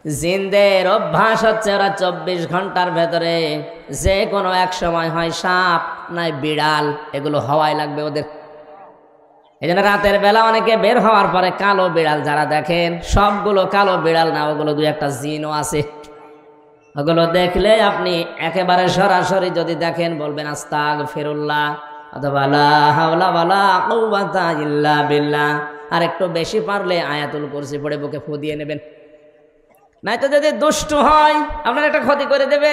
জিনদের অভ্যাস হচ্ছে ওরা 24 ঘন্টার ভেতরে যে কোনো এক সময় হয় সাপ নাই বিড়াল, এগুলো হওয়াই লাগবে ওদের। এই জন্য রাতের বেলা অনেকে বের হওয়ার পরে কালো বিড়াল যারা দেখেন, সবগুলো কালো বিড়াল না, ওগুলো দুই একটা জিনও আছে। ওগুলো দেখলে আপনি একেবারে সরাসরি যদি দেখেন বলবেন আস্তাগফিরুল্লাহ অথবা লা হাওলা ওয়ালা কুওয়াতা ইল্লা বিল্লাহ। আর একটু বেশি পারলে আয়াতুল কুরসি পড়ে বুকে ফু দিয়ে নেবেন, নয়তো যদি দুষ্ট হয় আপনার একটা ক্ষতি করে দেবে।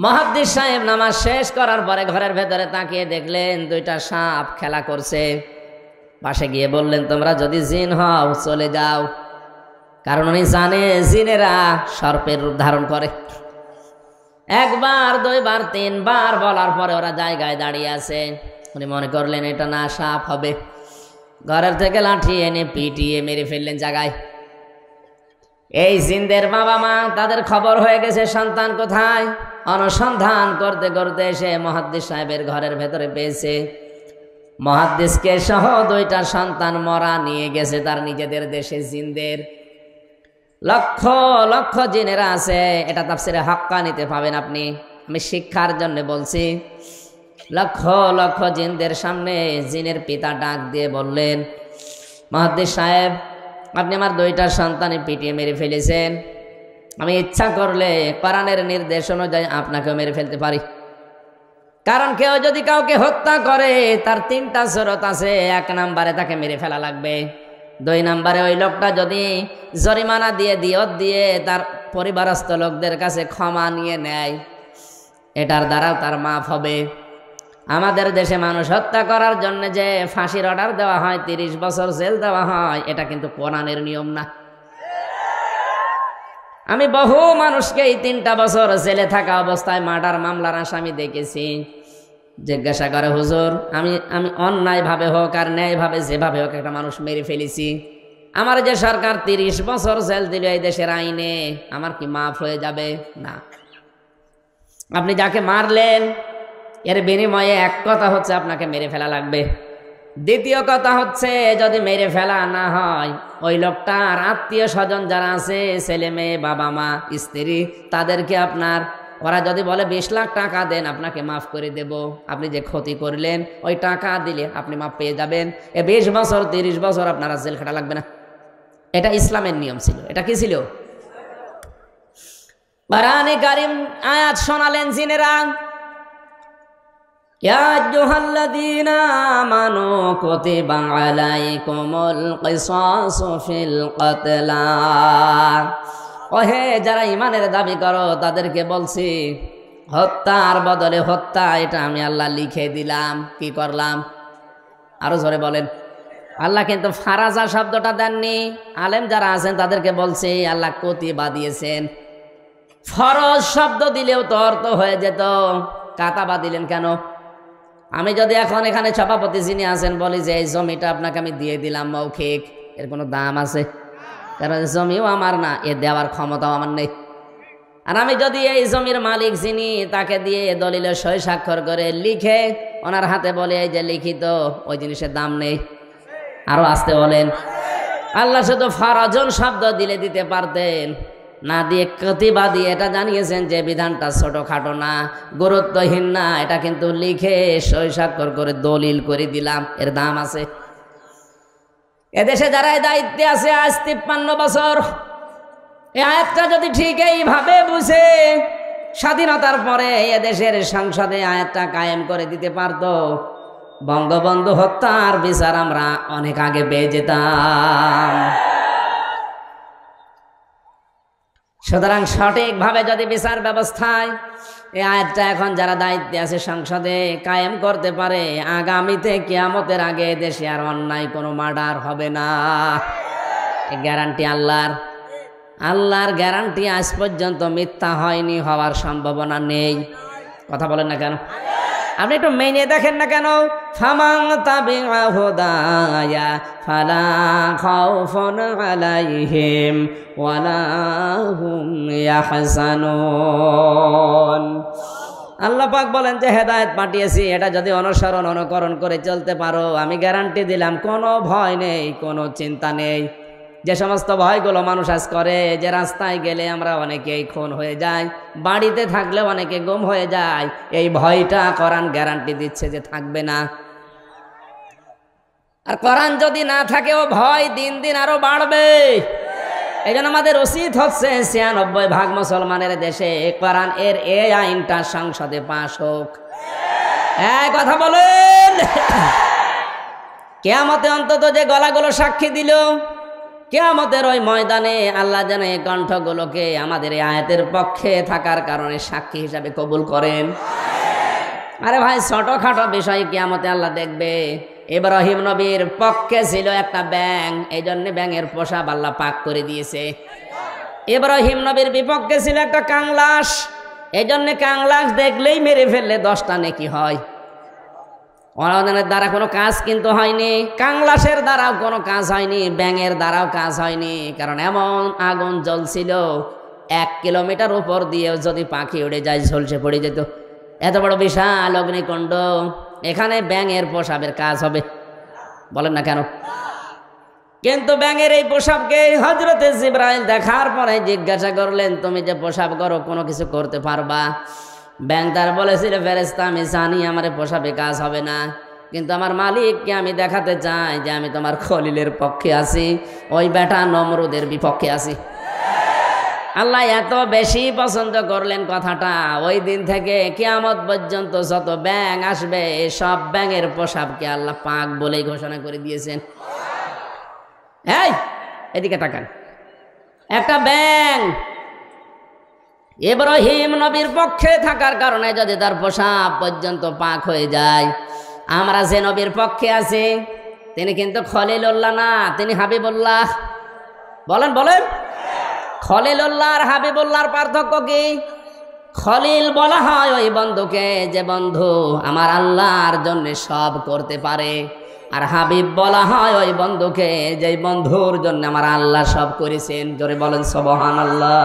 মুহাদ্দিস সাহেব নামাজ শেষ করার পরে ঘরের ভেতরে তাকিয়ে দেখলেন দুইটা সাপ খেলা করছে। পাশে গিয়ে বললেন, তোমরা যদি জিন হও চলে যাও, কারণ উনি জানে জিনেরা সর্পের রূপ ধারণ করে। একবার দুইবার তিনবার বলার পরে ওরা জায়গায় দাঁড়িয়ে আছে। উনি মনে করলেন এটা না সাপ হবে, ঘরের থেকে লাঠি এনে পিটিয়ে মেরে ফেললেন জায়গায়। এই জিনদের বাবা মা তাদের খবর হয়ে গেছে সন্তান কোথায়, অনুসন্ধান করতে করতে এসে মুহাদ্দিস সাহেবের ঘরের ভেতরে পেয়েছে। মুহাদ্দিসকে সহ দুইটা সন্তান মরা নিয়ে গেছে তার নিজেদের দেশে। জিনদের লক্ষ লক্ষ জিনেরা আছে, এটা তাফসিরে হাক্কানিতে পাবেন আপনি। আমি শিক্ষার জন্য বলছি। লক্ষ লক্ষ জিনদের সামনে জিনের পিতা ডাক দিয়ে বললেন, মুহাদ্দিস সাহেব আপনি আমার দুইটা সন্তানই পিটিয়ে মেরে ফেলেছেন, আমি ইচ্ছা করলে কোরআনের নির্দেশ অনুযায়ী আপনাকেও মেরে ফেলতে পারি। কারণ কেউ যদি কাউকে হত্যা করে তার তিনটা শরত আছে। এক নম্বরে তাকে মেরে ফেলা লাগবে, দুই নম্বরে ওই লোকটা যদি জরিমানা দিয়ে দিয়ত দিয়ে তার পরিবারস্থ লোকদের কাছে ক্ষমা নিয়ে নেয়, এটার দ্বারাও তার মাফ হবে। আমাদের দেশে মানুষ হত্যা করার জন্য যে ফাঁসির অর্ডার দেওয়া হয়, 30 বছর জেল দেওয়া হয়, এটা কিন্তু কোরআনের নিয়ম না। আমি বহু মানুষকে এই 3টা বছর জেলে থাকা অবস্থায় মার্ডার মামলার আসামি দেখেছি। জিজ্ঞাসা করে, হুজুর আমি অন্যায়ভাবে হোক আর ন্যায়ভাবে যেভাবে হোক একটা মানুষ মেরে ফেলেছি, আমার যে সরকার 30 বছর জেল দিল এই দেশের আইনে, আমার কি মাফ হয়ে যাবে? না। আপনি যাকে মারলেন এর বিনিময়ে এক কথা হচ্ছে আপনাকে মেরে ফেলা লাগবে, দ্বিতীয় কথা হচ্ছে যদি মেরে ফেলা না হয় ওই লোকটার আত্মীয় স্বজন যারা আছে, ছেলে মেয়ে বাবা মা স্ত্রী, তাদেরকে আপনার, ওরা যদি বলে 20 লাখ টাকা দেন আপনাকে মাফ করে দেব, আপনি যে ক্ষতি করলেন ওই টাকা দিলে আপনি মাফ পেয়ে যাবেন। 20 বছর 30 বছর আপনারা জেল খাটা লাগবে না। এটা ইসলামের নিয়ম ছিল। এটা কি ছিল? কোরআনে কারীম আয়াত শোনালেন জিনেরা, ইয়া আইয়ুহাল্লাযীনা আমানু কুতিবা আলাইকুমুল কিসাসু ফিল কতলা। ওহে যারা ঈমানের দাবি করো তাদেরকে বলছি, হত্যার বদলে হত্যা এটা আমি আল্লাহ লিখে দিলাম। কি করলাম? আরো জোরে বলেন। আল্লাহ কিন্তু ফারাজা শব্দটা দেননি। আলেম যারা আছেন তাদেরকে বলছে আল্লাহ কুতিবা দিয়েছেন। ফরজ শব্দ দিলেও তো অর্থ হয়ে যেত, কাতাবা দিলেন কেন? আমি যদি এখন এখানে সভাপতি যিনি আছেন বলি যে এই জমিটা আপনাকে আমি দিয়ে দিলাম মৌখিক, এর কোনো দাম আছে? কারণ জমিও আমার না, এ দেওয়ার ক্ষমতাও আমার নেই। আর আমি যদি এই জমির মালিক যিনি তাকে দিয়ে দলিলে সই স্বাক্ষর করে লিখে ওনার হাতে বলে এই যে লিখিত, ওই জিনিসের দাম নেই। আরো আসতে বলেন। আল্লাহ শুধু ফরজন শব্দ দিলে দিতে পারতেন, না দিয়ে কুতিবা দিয়ে এটা জানিয়েছেন যে বিধানটা ছোটখাটো না, গুরুত্বহীন না, এটা কিন্তু লিখে সই স্বাক্ষর করে দলিল করে দিলাম, এর দাম আছে। এদেশে যারা দায়িত্বে আছে আজ 53 বছর, এই আয়াতটা যদি ঠিক এইভাবে বুঝে স্বাধীনতার পরে এদেশের সংসদে আয়াতটা কায়েম করে দিতে পারতো, বঙ্গবন্ধু হত্যার বিচার আমরা অনেক আগে পেয়ে যেতাম। সুতরাং সঠিকভাবে যদি বিচার ব্যবস্থায় এই আয়াতটা এখন যারা দায়িত্বে আছে সংসদে কায়েম করতে পারে, আগামীতে কিয়ামতের আগে দেশে আর অন্যায় কোনো মার্ডার হবে না। এই গ্যারান্টি আল্লাহর। আল্লাহর গ্যারান্টি আজ পর্যন্ত মিথ্যা হয়নি, হওয়ার সম্ভাবনা নেই। কথা বলেন না কেন? আপনি একটু মেনে দেখেন না কেন? ফামান তাবিআ হুদায়া ফালা খাউফুন আলাইহিম ওয়ালা হুম ইয়াহজানুন। আল্লাহ পাক বলেন যে হেদায়েত পাঠিয়েছি, এটা যদি অনুসরণ অনুকরণ করে চলতে পারো আমি গ্যারান্টি দিলাম কোনো ভয় নেই, কোনো চিন্তা নেই। যে সমস্ত ভয়গুলো মানুষ আজ করে, যে রাস্তায় গেলে আমরা অনেকেই খুন হয়ে যাই, বাড়িতে থাকলে অনেকে গুম হয়ে যায়, এই ভয়টা কোরআন গ্যারান্টি দিচ্ছে যে থাকবে না। আর কোরআন যদি না থাকে ও ভয় দিন দিন আরো বাড়বে। এই জন্য আমাদের উচিত হচ্ছে ৯৬% মুসলমানের দেশে কোরআন এর এই আইনটা সংসদে পাশ হোক। এই কথা বলেন। কিয়ামতে অন্তত যে গলাগুলো সাক্ষী দিল, কিয়ামতের ওই ময়দানে আল্লাহ যেন এই কণ্ঠগুলোকে আমাদের এই আয়াতের পক্ষে থাকার কারণে সাক্ষী হিসাবে কবুল করেন। আরে ভাই, ছোটখাটো বিষয় কিয়ামতে আল্লাহ দেখবে। ইব্রাহিম নবীর পক্ষে ছিল একটা ব্যাঙ, এই জন্য ব্যাঙের পোশাক আল্লাহ পাক করে দিয়েছে। ইব্রাহিম নবীর বিপক্ষে ছিল একটা কাংলাস, এই জন্য কাংলাস দেখলেই মেরে ফেললে 10টা নেকি হয়। ওনাদের দ্বারা কোনো কাজ কিন্তু হয়নি, কাংলাসের দ্বারাও কোনো কাজ হয়নি, ব্যাঙের দ্বারাও কাজ হয়নি। কারণ এমন আগুন জ্বলছিল 1 কিলোমিটার উপর দিয়েও যদি পাখি উড়ে যায় ঝলসে পড়ে যেত। এত বড় বিশাল অগ্নিকুণ্ড, এখানে ব্যাঙের পোশাকের কাজ হবে? বলেন না কেন? কিন্তু ব্যাঙের এই পোশাককে হযরতে জিবরাইল দেখার পরে জিজ্ঞাসা করলেন, তুমি যে পোশাক করো কোনো কিছু করতে পারবা? ব্যাঙ তার বলেছিল, ফেরেশতা আমি জানি আমার পোশাকে কাজ হবে না, কিন্তু আমার মালিককে আমি দেখাতে চাই যে আমি তোমার খলিলের পক্ষে আছি, ওই বেটা নমরুদের বিপক্ষে আছি। আল্লাহ এত বেশি পছন্দ করলেন কথাটা, ওই দিন থেকে কিয়ামত পর্যন্ত যত ব্যাঙ আসবে সব ব্যাঙের পোশাককে আল্লাহ পাক বলেই ঘোষণা করে দিয়েছেন। এই এদিকে তাকান, একটা ব্যাঙ ইব্রাহিম নবীর পক্ষে থাকার কারণে যদি তার পোশাক পর্যন্ত পাক হয়ে যায়, আমরা যে নবীর পক্ষে আছি তিনি কিন্তু খলিলুল্লাহ না, তিনি হাবিবুল্লাহ। বলেন বলেন, খলিলুল্লাহ আর হাবিবুল্লাহর পার্থক্য কি? খলিল বলা হয় ওই বন্ধুকে যে বন্ধু আমার আল্লাহর জন্য সব করতে পারে, আর হাবিব বলা হয় ওই বন্ধুকে যে বন্ধুর জন্য আমার আল্লাহ সব করেছেন। জোরে বলেন সুবহানাল্লাহ।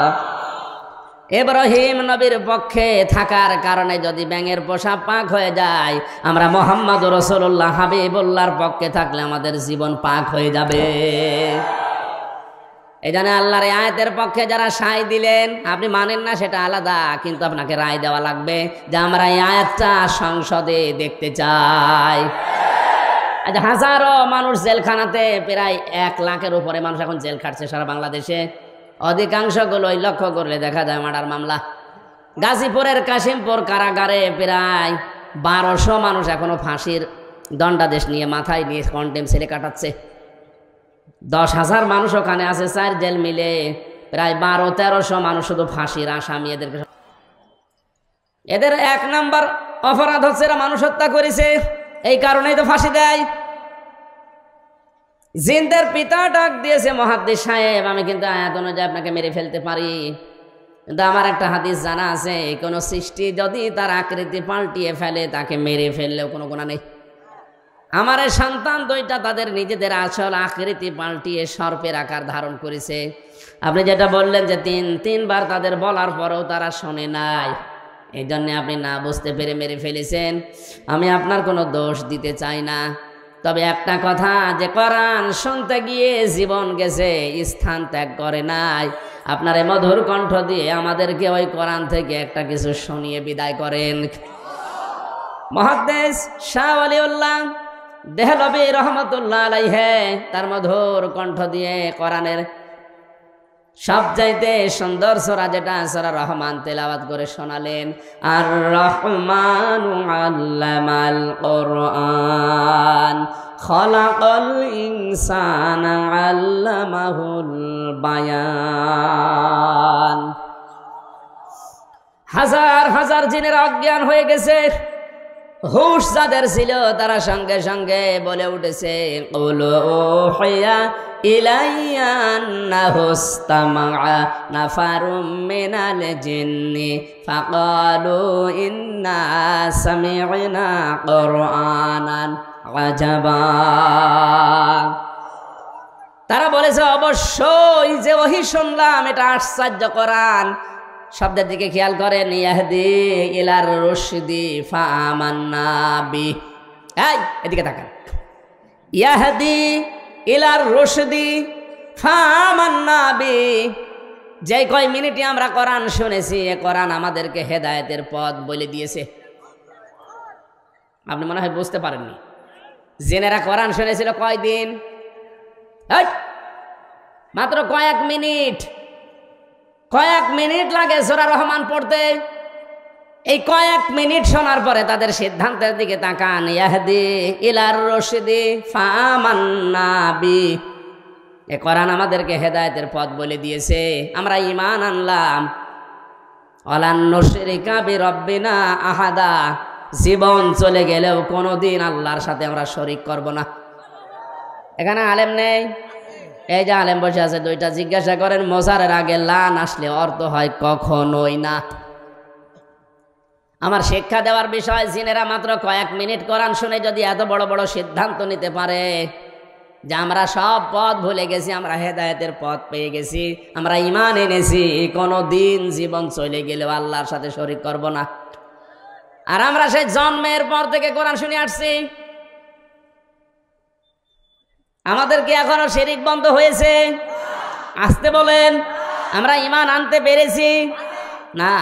ইব্রাহিম নবীর পক্ষে থাকার কারণে যদি ব্যাঙের পোশাক পাক হয়ে যায়, আমরা মুহাম্মদুর রাসূলুল্লাহ হাবিবুল্লাহর পক্ষে থাকলে আমাদের জীবন পাক হয়ে যাবে। এই জন্য আল্লাহর এই আয়াতের পক্ষে যারা সায় দিলেন, আপনি মানেন না সেটা আলাদা, কিন্তু আপনাকে রায় দেওয়া লাগবে যে আমরা এই আয়াতটা সংসদে দেখতে চাই। আচ্ছা, হাজারো মানুষ জেলখানাতে, প্রায় 1 লাখের উপরে মানুষ এখন জেল খাটছে সারা বাংলাদেশে। অধিকাংশগুলোই লক্ষ্য করলে দেখা যায় মার্ডার মামলা। গাজীপুরের কাশিমপুর কারাগারে প্রায় 1200 মানুষ এখনো ফাঁসির দণ্ডাদেশ নিয়ে মাথায় নিয়ে কন্টেম ছেলে কাটাচ্ছে। 10,000 মানুষ ওখানে আছে, 4 জেল মিলে প্রায় 1200-1300 মানুষ শুধু ফাঁসির আসামি। এদের 1 নাম্বার অপরাধ হচ্ছে এরা মানুষ হত্যা করেছে, এই কারণেই তো ফাঁসি দেয়। জিনদের পিতা ডাক দিয়েছে, মুহাদ্দিস সাহেব আমি কিন্তু আয়াত অনুযায়ী আপনাকে মেরে ফেলতে পারি, কিন্তু আমার একটা হাদিস জানা আছে, কোন সৃষ্টি যদি তার আকৃতি পাল্টিয়ে ফেলে তাকে মেরে ফেললেও কোনো গুনাহ নেই। আমার সন্তান 2টা তাদের নিজেদের আসল আকৃতি পাল্টিয়ে সর্পের আকার ধারণ করেছে। আপনি যেটা বললেন যে 3বার তাদের বলার পরেও তারা শোনে নাই, এই জন্যে আপনি না বুঝতে পেরে মেরে ফেলেছেন। আমি আপনার কোনো দোষ দিতে চাই না, তবে একটা কথা, যে কোরআন শুনতে গিয়ে জীবন গেছে, স্থান ত্যাগ করে নাই। আপনার এই মধুর কণ্ঠ দিয়ে আমাদেরকে ওই কোরআন থেকে একটা কিছু শুনিয়ে বিদায় করেন। মুহাদ্দিস শাহ ওয়ালিউল্লাহ দেহলভী রহমতুল্লাহ আলাইহি তার মধুর কণ্ঠ দিয়ে কোরআনের সবচাইতে সুন্দর সূরা যেটা সূরা রহমান তেলাওয়াত করে শোনালেন। আর রহমানু আল্লামাল কোরআন খলাকাল ইনসানা আল্লামাহুল বায়ান। হাজার হাজার জিনের অজ্ঞান হয়ে গেছে, হুশ যাদের ছিল তারা সঙ্গে সঙ্গে বলে উঠেছে, উলুহিয়া ইলাইয়া আন্নাহু ইসতামাআ নাফারুম মিনাল জিন্নি ফাকালু ইন্না সামি'না কুরআনান আজাবা। তারা বলেছে অবশ্যই যে ওহী শুনলাম এটা আশ্চর্য কোরআন। শব্দের দিকে খেয়াল করেন, ইয়াহদি ইলার রুশদি ফাআমান্না বি। এই এদিকে তাকান, ইয়াহদি ইলার রুশদি ফামান্না বি, যে কয় মিনিটে আমরা কোরআন শুনেছি এ কোরআন আমাদেরকে হেদায়েতের পথ বলে দিয়েছে। আপনি মনে হয় বুঝতে পারেননি, জেনেরা কোরআন শুনেছিল কয়দিন? মাত্র কয়েক মিনিট। কয়েক মিনিট লাগে সূরা রহমান পড়তে। এই কয়েক মিনিট শোনার পরে তাদের সিদ্ধান্তের দিকে তাকান, ইয়াহদি ইলার রশদি ফামান্না বি, এ কোরআন আমাদেরকে হেদায়েতের পথ বলে দিয়েছে, আমরা ঈমান আনলাম। ওয়ালান নুশরিকা বিরাব্বিনা আহাদা, জীবন চলে গেলেও কোনোদিন আল্লাহর সাথে আমরা শরীক করব না। এখানে আলেম নেই? এই যে আলেম বসে আছে, দুইটা জিজ্ঞাসা করেন মোজারের আগে লান আসলে অর্থ হয় কখনোই না। আমার শিক্ষা দেওয়ার বিষয়, জিনেরা মাত্র কয়েক মিনিট কোরআন শুনে যদি এত বড় বড় সিদ্ধান্ত নিতে পারে যে আমরা সব পথ ভুলে গেছি, আমরা হেদায়েতের পথ পেয়ে গেছি, আমরা ঈমান এনেছি, কোনো দিন জীবন চলে গেলেও আল্লাহর সাথে শরীক করব না। আর আমরা সেই জন্মের পর থেকে কোরআন শুনে আসছি, আমাদের কি এখনো শিরিক বন্ধ হয়েছে? আসতে বলেন, আমরা ঈমান আনতে পেরেছি না।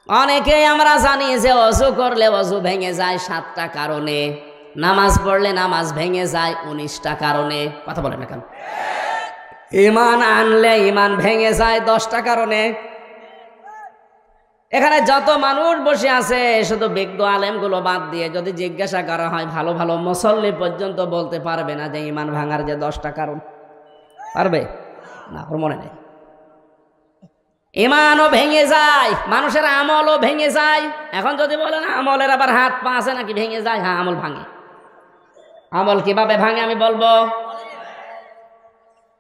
অনেকেই আমরা জানি যে ওযু করলে ওযু ভেঙে যায় 7টা কারণে, নামাজ পড়লে নামাজ ভেঙে যায় 19টা কারণে। কথা বলেন না কেন? ঈমান আনলে ঈমান ভেঙে যায় 10টা কারণে। এখানে যত মানুষ বসে আছে শুধু বিজ্ঞ আলেমগুলো বাদ দিয়ে যদি জিজ্ঞাসা করা হয়, ভালো ভালো মুসল্লি পর্যন্ত বলতে পারবে না যে ঈমান ভাঙার যে 10টা কারণ। পারবে না? ওর মনে নেই। ঈমানও ভেঙে যায়, মানুষের আমলও ভেঙে যায়। এখন যদি বলেন আমলের আবার হাত পা আছে নাকি ভেঙে যায়? হ্যাঁ, আমল ভাঙে। আমল কিভাবে ভাঙে আমি বলবো।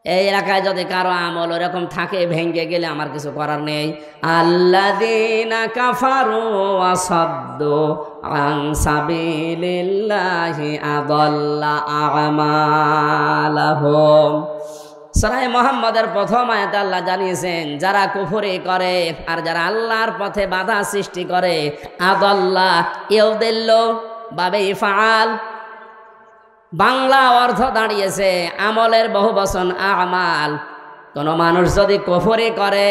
এই এলাকায় যদি কারো আমল ওরকম থাকে, ভেঙে গেলে আমার কিছু করার নেই। আল্লাযীনা কাফারু ওয়া সাদ্দু আন সাবিলিল্লাহি আযাল্লা আমালাহুম। সূরা মুহাম্মাদের প্রথম আয়াতে আল্লাহ জানিয়েছেন, যারা কুফরি করে আর যারা আল্লাহর পথে বাধা সৃষ্টি করে, আযাল্লা ইউদিল্লু বাবে ইফআল, বাংলা অর্থ দাঁড়িয়েছে আমলের বহুবচন আমাল। কোন মানুষ যদি কুফরি করে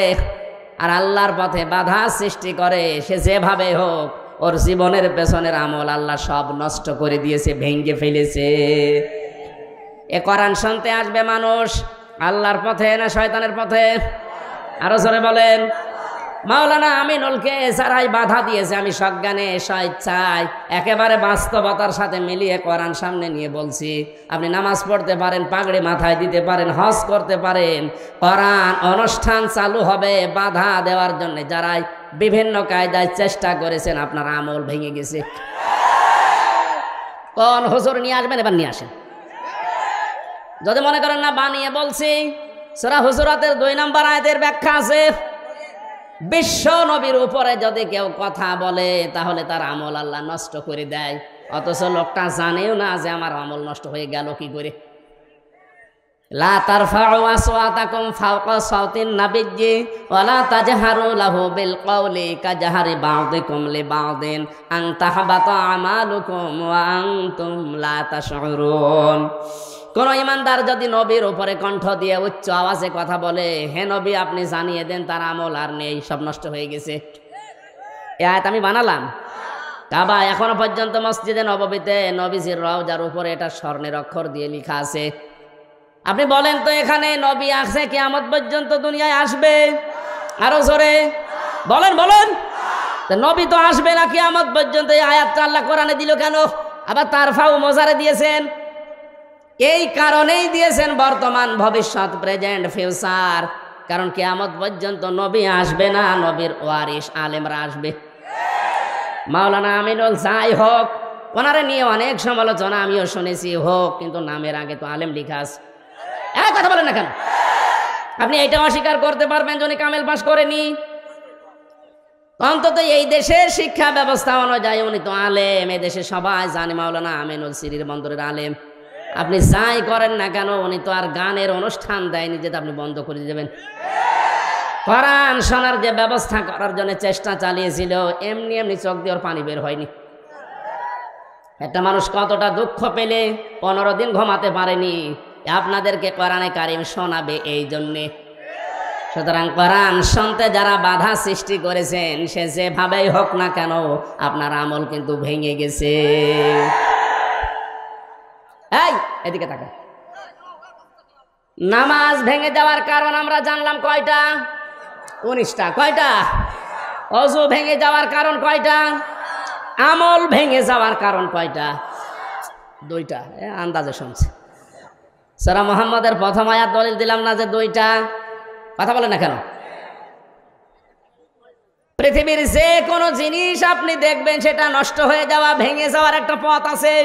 আর আল্লাহর পথে বাধা সৃষ্টি করে, সে যেভাবে হোক ওর জীবনের পেছনের আমল আল্লাহ সব নষ্ট করে দিয়েছে, ভেঙে ফেলেছে। এ কোরআন শুনতে আসবে মানুষ আল্লাহর পথে না শয়তানের পথে? আরো জোরে বলেন। মাওলানা আমিনুলকে যারাই বাধা দিয়েছে, আমি সজ্ঞানে স্বেচ্ছায় একেবারে বাস্তবতার সাথে মিলিয়ে কোরআন সামনে নিয়ে বলছি, আপনি নামাজ পড়তে পারেন, পাগড়ি মাথায় দিতে পারেন, হজ করতে পারেন, কোরআন অনুষ্ঠান চালু হবে বাধা দেওয়ার জন্য যারাই বিভিন্ন কায়দায় চেষ্টা করেছেন, আপনার আমল ভেঙে গেছে। কোন হুজুর নিয়ে আসবেন? এবার নিয়ে আসেন। যদি মনে করেন না বানিয়ে বলছি, সূরা হুজুরাতের 2 নম্বর আয়াতের ব্যাখ্যা আছে। বিশ্ব নবীর উপরে যদি কেউ কথা বলে তাহলে তার আমল আল্লাহ নষ্ট করে দেয়, অথচ লোকটা জানেও না যে আমার আমল নষ্ট হয়ে গেল কি করে। লা তারফাউ আসওয়াতাকুম ফাওকা সাওতিন নাবিয়্যি ওয়া লা তাজহারু লাহু বিল কওলি কাজহারি বা'দিকুম লিবা'দিন আন তাহবাতা আমালুকুম ওয়া আনতুম লা তাশউরুন। কোন ইমানদার যদি নবীর উপরে কণ্ঠ দিয়ে উচ্চ আওয়াজে কথা বলে, হে নবী আপনি জানিয়ে দেন তার আমল আর নেই, সব নষ্ট হয়ে গেছে। এই আয়াত আমি বানালাম। কাবা এখনো পর্যন্ত মসজিদে নববীতে নবীজির রওজার উপরে এটা স্বর্ণের অক্ষর দিয়ে লেখা আছে। আপনি বলেন তো এখানে নবী আসছে কিয়ামত পর্যন্ত দুনিয়ায় আসবে? আরো জোরে বলেন, বলেন। নবী তো আসবে না কিয়ামত পর্যন্ত, এই আয়াতটা আল্লাহ কোরআনে দিল কেন? আবার তারফাউ মোজারে দিয়েছেন, এই কারণেই দিয়েছেন বর্তমান, ভবিষ্যৎ, প্রেজেন্ট, ফিউচার। কারণ কিয়ামত পর্যন্ত নবী আসবে না, নবীর ওয়ারিস আলেমরা আসবে। মাওলানা আমিনুল যাই হোক, ওনারে নিয়ে অনেক সমালোচনা আমিও শুনেছি, হোক, কিন্তু নামের আগে তো আলেম লেখা আছে। কথা বলেন না কেন? আপনি এটা অস্বীকার করতে পারবেন যে উনি কামেল পাস করেনি? অন্তত এই দেশের শিক্ষা ব্যবস্থা অনুযায়ী উনি তো আলেম, এই দেশে সবাই জানে মাওলানা আমিনুল সিরির বন্দরের আলেম। আপনি যাই করেন না কেন, উনি তো আর গানের অনুষ্ঠান দেয়নি যে আপনি বন্ধ করে দেবেন। কোরআন শোনার যে ব্যবস্থা করার জন্য চেষ্টা চালিয়েছিল, এমনি এমনি চোখ দিয়ে ওর পানি বের হয়নি। একটা মানুষ কতটা দুঃখ পেলে 15 দিন ঘুমাতে পারেনি, আপনাদেরকে কোরআনে কারিম শোনাবে এই জন্যে। সুতরাং কোরআন শুনতে যারা বাধা সৃষ্টি করেছেন, সে যেভাবেই হোক না কেন আপনার আমল কিন্তু ভেঙে গেছে। এই এদিকে তাকা। নামাজ ভেঙে যাওয়ার কারণ আমরা জানলাম কয়টা? 19টা। কয়টা? ওযু ভেঙে যাওয়ার কারণ কয়টা? আমল ভেঙে যাওয়ার কারণ কয়টা? 2টা। আন্দাজে শুনছে। সূরা মুহাম্মদের প্রথম আয়াত দলিল দিলাম না যে 2টা? কথা বলে না কেন? পৃথিবীর যে কোনো জিনিস আপনি দেখবেন সেটা নষ্ট হয়ে যাওয়া, ভেঙে যাওয়ার একটা পথ আছে।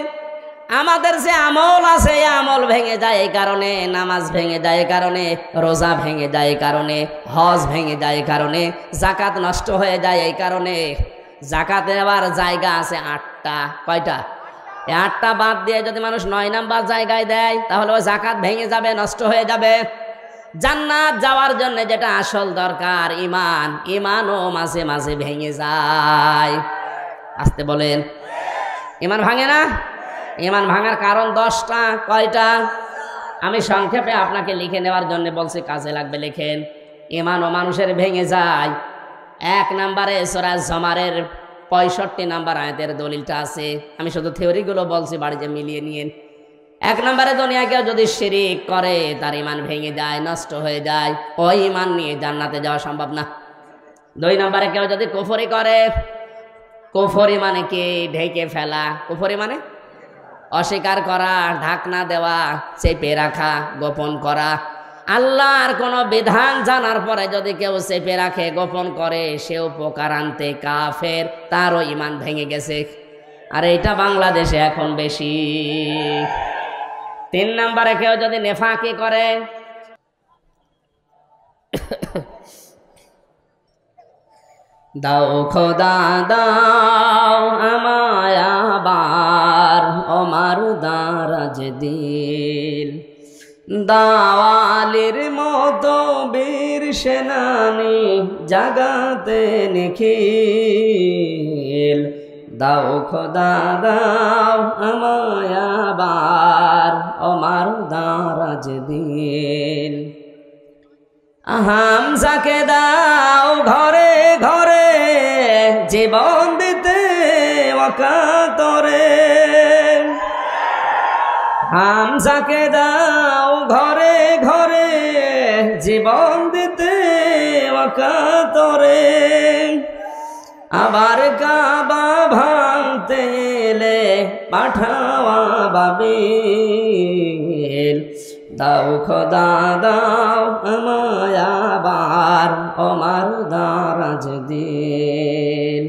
আমাদের যে আমল আছে, এই আমল ভেঙে যায় এই কারণে, নামাজ ভেঙে যায় এই কারণে, রোজা ভেঙে যায় এই কারণে, হজ ভেঙে যায় এই কারণে, যাকাত নষ্ট হয়ে যায় এই কারণে। যাকাতের আবার জায়গা আছে 8টা। কয়টা? এই 8টা বাদ দিয়ে যদি মানুষ 9 নাম্বার জায়গায় দেয়, তাহলে ওই যাকাত ভেঙে যাবে, নষ্ট হয়ে যাবে। জান্নাত যাওয়ার জন্য যেটা আসল দরকার, ঈমান, ঈমানও মাঝে মাঝে ভেঙে যায়। আসতে বলেন, ঈমান ভাঙে না? ঈমান ভাঙার কারণ 10টা। কয়টা? আমি সংক্ষেপে আপনাকে লিখে নেওয়ার জন্য বলছি, কাজে লাগবে লিখেন। ঈমানও মানুষের ভেঙে যায়। 1 নম্বরে সূরা জুমারের 65 নম্বর আয়াতের দলিলটা আছে। আমি শুধু থিওরিগুলো বলছি, বাড়িতে মিলিয়ে নিয়েন। 1 নম্বরে দুনিয়ায় কেউ যদি শিরিক করে, তার ঈমান ভেঙে যায়, নষ্ট হয়ে যায়। ওই ঈমান নিয়ে জান্নাতে যাওয়া সম্ভব না। 2 নম্বরে কেউ যদি কুফরি করে, কুফরি মানে কি? ঢেকে ফেলা। কুফরি মানে অস্বীকার করা, ঢাকনা দেওয়া, চেপে রাখা, গোপন করা। আল্লাহর কোনো বিধান জানার পরে যদি কেউ চেপে রাখে, গোপন করে, সেও উপকারান্তে কাফের, তারও ঈমান ভেঙে গেছে। আর এটা বাংলাদেশে এখন বেশি। 3 নম্বরে কেউ যদি নেফাকি করে, দাও খোদা দাও আমায় আবার ওমার দারাজ দিল, দাওয়ালির মতো বীর সেনানি জাগাতে নিখিল, দাও খোদা দাও আমায় আবার ওমার দারাজ দিল। হামজাকে দাও ঘরে ঘরে জীবন দিতে ওয়াকাতরে, হামজাকে দাও ঘরে ঘরে জীবন দিতে ওয়াকাতরে। আবার কাবা ভাঙতে এলে পাঠাওয়া বাবিল, দাও খোদা দাও আমায় আবার ওমার দারাজ দিল।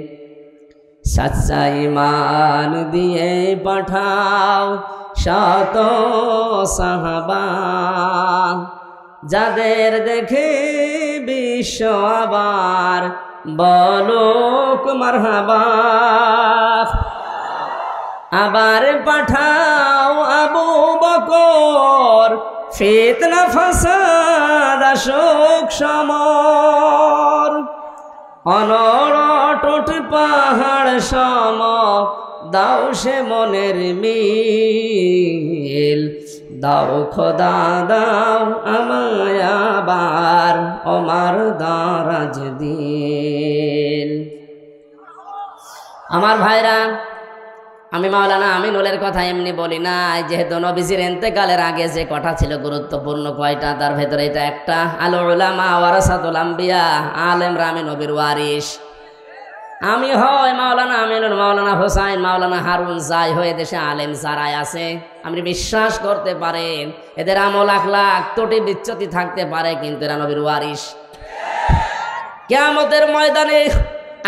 সচ্চা ঈমান দিয়ে পাঠাও শত সাহাবা, যাদের দেখে বিশ্ব আবার বলুক মারহাবা। আবার পাঠাও আবু বকর, ফিতনা ফাসাদ আসুক সমর, অনড় পাহাড় সম দাও সে মনের মিল, দাও খোদা দাও আমায় আবার ওমার দারাজ দিল। আমার ভাইরা, আমি মাওলানা আমিনুলের কথা এমনি বলি না, যেহেতু নবীজির ইন্তেকালের আগে যে কথা ছিল গুরুত্বপূর্ণ কয়টা, তার ভেতরে এটা একটা। আল উলামা ওয়ারাসাতুল আম্বিয়া, আলেমরা আমি নবীর ওয়ারিস। আমি হয় মাওলানা আমিনুল, মাওলানা হোসাইন, মাওলানা হারুন, যাই হয়ে দেশে আলেম যারাই আছে, আপনি বিশ্বাস করতে পারেন এদের আমল আখলাক ত্রুটি বিচ্যুতি থাকতে পারে, কিন্তু এরা নবীর ওয়ারিস। কিয়ামতের ময়দানে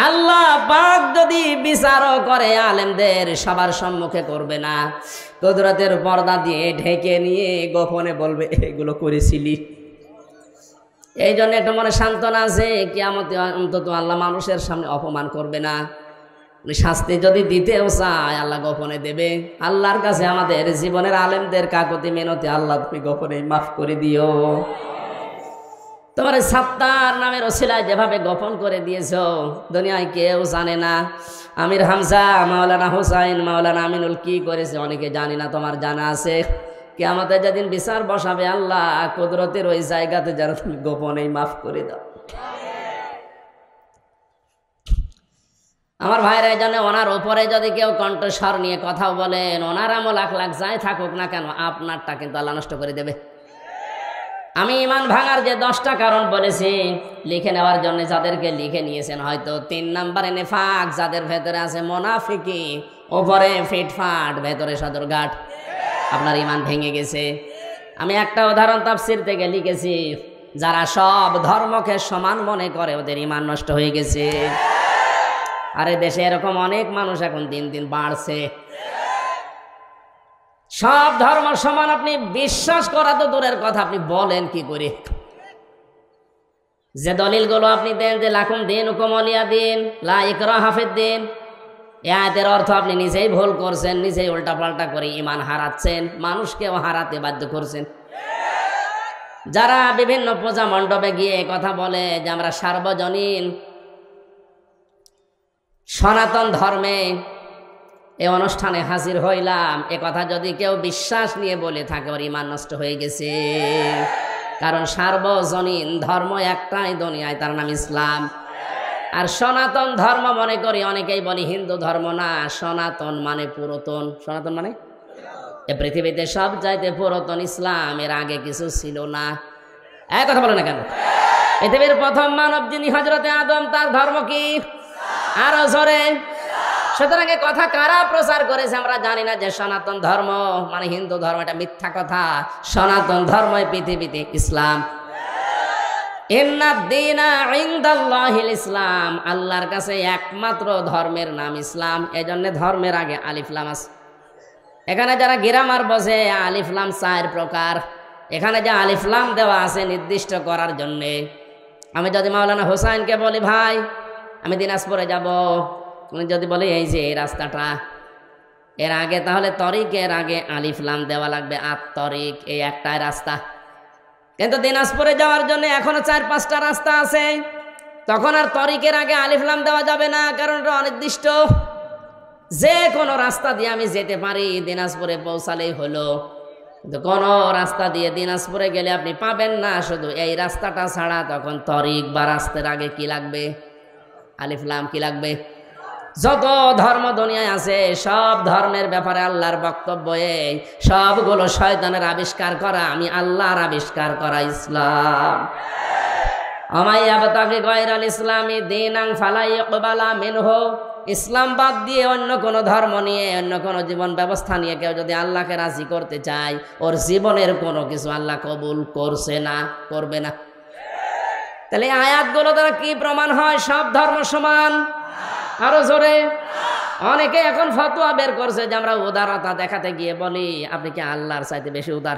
আল্লাহ পাক যদি বিচারও করে, আলেমদের সবার সম্মুখে করবে না, কুদরতের পর্দা দিয়ে ঢেকে নিয়ে গোপনে বলবে এগুলো করেছিলি। এই জন্য একটা মনে সান্ত্বনা আছে, কিয়ামতে অন্তত আল্লাহ মানুষের সামনে অপমান করবে না। শাস্তি যদি দিতেও চায়, আল্লাহ গোপনে দেবে। আল্লাহর কাছে আমাদের জীবনের আলেমদের কাকুতি মিনতি, আল্লাহ তুমি গোপনে মাফ করে দিও। তোমার সাত্তার নামের ওসিলায় যেভাবে গোপন করে দিয়েছ, দুনিয়ায় কেউ জানে না। আমির হামজা, মাওলানা হোসাইন, মাওলানা আমিনুল কি করেছে অনেকে জানি না, তোমার জানা আছে। কিয়ামতে যেদিন বিচার বসাবে আল্লাহ কুদরতের ওই জায়গাতে যেন তুমি গোপনেই মাফ করে দাও। আমার ভাইরা, এই জন্য ওনার উপরে যদি কেউ কণ্ঠস্বর নিয়ে কথাও বলেন, ওনার আমল লাখ লাখ যাই থাকুক না কেন, আপনারটা কিন্তু আল্লাহ নষ্ট করে দেবে। আমি ইমান ভাঙার যে 10টা কারণ বলেছি লিখে নেওয়ার জন্য, যাদেরকে লিখে নিয়েছেন হয়তো 3 নম্বরে নেফাক, যাদের ভেতরে আছে মুনাফিকি, উপরে ফিটফাট, ভেতরে সদরঘাট, আপনার ইমান ভেঙে গেছে। আমি একটা উদাহরণ তাফসীর থেকে লিখেছি, যারা সব ধর্মকে সমান মনে করে ওদের ইমান নষ্ট হয়ে গেছে। আরে দেশে এরকম অনেক মানুষ এখন দিন দিন বাড়ছে। সব ধর্ম সমান আপনি বিশ্বাস করা তো দূরের কথা, আপনি বলেন কি করে? যে দলিলগুলো আপনি দেন যে লাকুম দীনুকুম ওয়ালিয়া দিন, লা ইকরাহা ফিদ্দিন, এই আয়াতের অর্থ আপনি নিজেই ভুল করছেন, নিজেই উল্টাপাল্টা করে ঈমান হারাচ্ছেন, মানুষকেও হারাতে বাধ্য করছেন। যারা বিভিন্ন পূজা মণ্ডপে গিয়ে কথা বলে যে আমরা সার্বজনীন সনাতন ধর্মে এই অনুষ্ঠানে হাজির হইলাম, এ কথা যদি কেউ বিশ্বাস নিয়ে বলে থাকে ওর ঈমান নষ্ট হয়ে গেছে। কারণ সার্বজনীন ধর্ম একটাই দুনিয়ায়, তার নাম ইসলাম। আর সনাতন ধর্ম মনে করি অনেকেই বলি হিন্দু ধর্ম না, সনাতন মানে পুরাতন। সনাতন মানে এ পৃথিবীতে সব চাইতে পুরাতন ইসলাম, এর আগে কিছু ছিল না। এক কথা বলে না কেন? পৃথিবীর প্রথম মানব যিনি হযরতে আদম, তার ধর্ম কি? আরো জোরে। সুতরাং এ কথা কারা প্রচার করেছে আমরা জানি না, যে সনাতন ধর্ম মানে হিন্দু ধর্ম, এটা মিথ্যা কথা। সনাতন ধর্মই পৃথিবীতে ইসলাম। ইন্নাদ-দীনা ইনদাল্লাহিল ইসলাম, আল্লাহর কাছে একমাত্র ধর্মের নাম ইসলাম। এজন্য ধর্মের আগে আলিফ লাম আছে। এখানে যারা গ্রামার বোঝে, আলিফ লাম 4 প্রকার। এখানে যে আলিফ লাম দেওয়া আছে নির্দিষ্ট করার জন্য। আমি যদি মাওলানা হোসাইনকে বলি ভাই আমি দিনাজপুরে যাব, উনি যদি বলে এই যে এই রাস্তাটা, এর আগে তাহলে তরিকের আগে আলিফ লাম দেওয়া লাগবে। তরিক এই একটাই রাস্তা, কিন্তু দিনাজপুরে যাওয়ার জন্য এখনো 4-5টা রাস্তা আছে। তখন আর তরিকের আগে আলিফ লাম দেওয়া যাবে না, কারণ এটা অনির্দিষ্ট। যে কোনো রাস্তা দিয়ে আমি যেতে পারি, দিনাজপুরে পৌঁছালেই হলো। কিন্তু কোন রাস্তা দিয়ে দিনাজপুরে গেলে আপনি পাবেন না শুধু এই রাস্তাটা ছাড়া। তখন তরিক বা রাস্তার আগে কি লাগবে? আলিফ লাম। কি লাগবে? যত ধর্ম দুনিয়ায় আছে সব ধর্মের ব্যাপারে আল্লাহর বক্তব্য এই, সবগুলো শয়তানের আবিষ্কার করা, আমি আল্লাহর আবিষ্কার করা ইসলাম। আমাইয়াবতাগি গায়রাল ইসলামি দীনান ফালা ইকবালা মিনহু, ইসলাম বাদ দিয়ে অন্য কোন ধর্ম নিয়ে, অন্য কোন জীবন ব্যবস্থা নিয়ে কেউ যদি আল্লাহকে রাজি করতে চায়, ওর জীবনের কোনো কিছু আল্লাহ কবুল করছে না, করবে না। তাহলে আয়াতগুলো দ্বারা কি প্রমাণ হয়? সব ধর্ম সমান। আরো জোরে। অনেকে এখন ফতোয়া বের করছে যে আমরা উদারতা দেখাতে গিয়ে বলি আপনি কি আল্লাহর চাইতে বেশি উদার?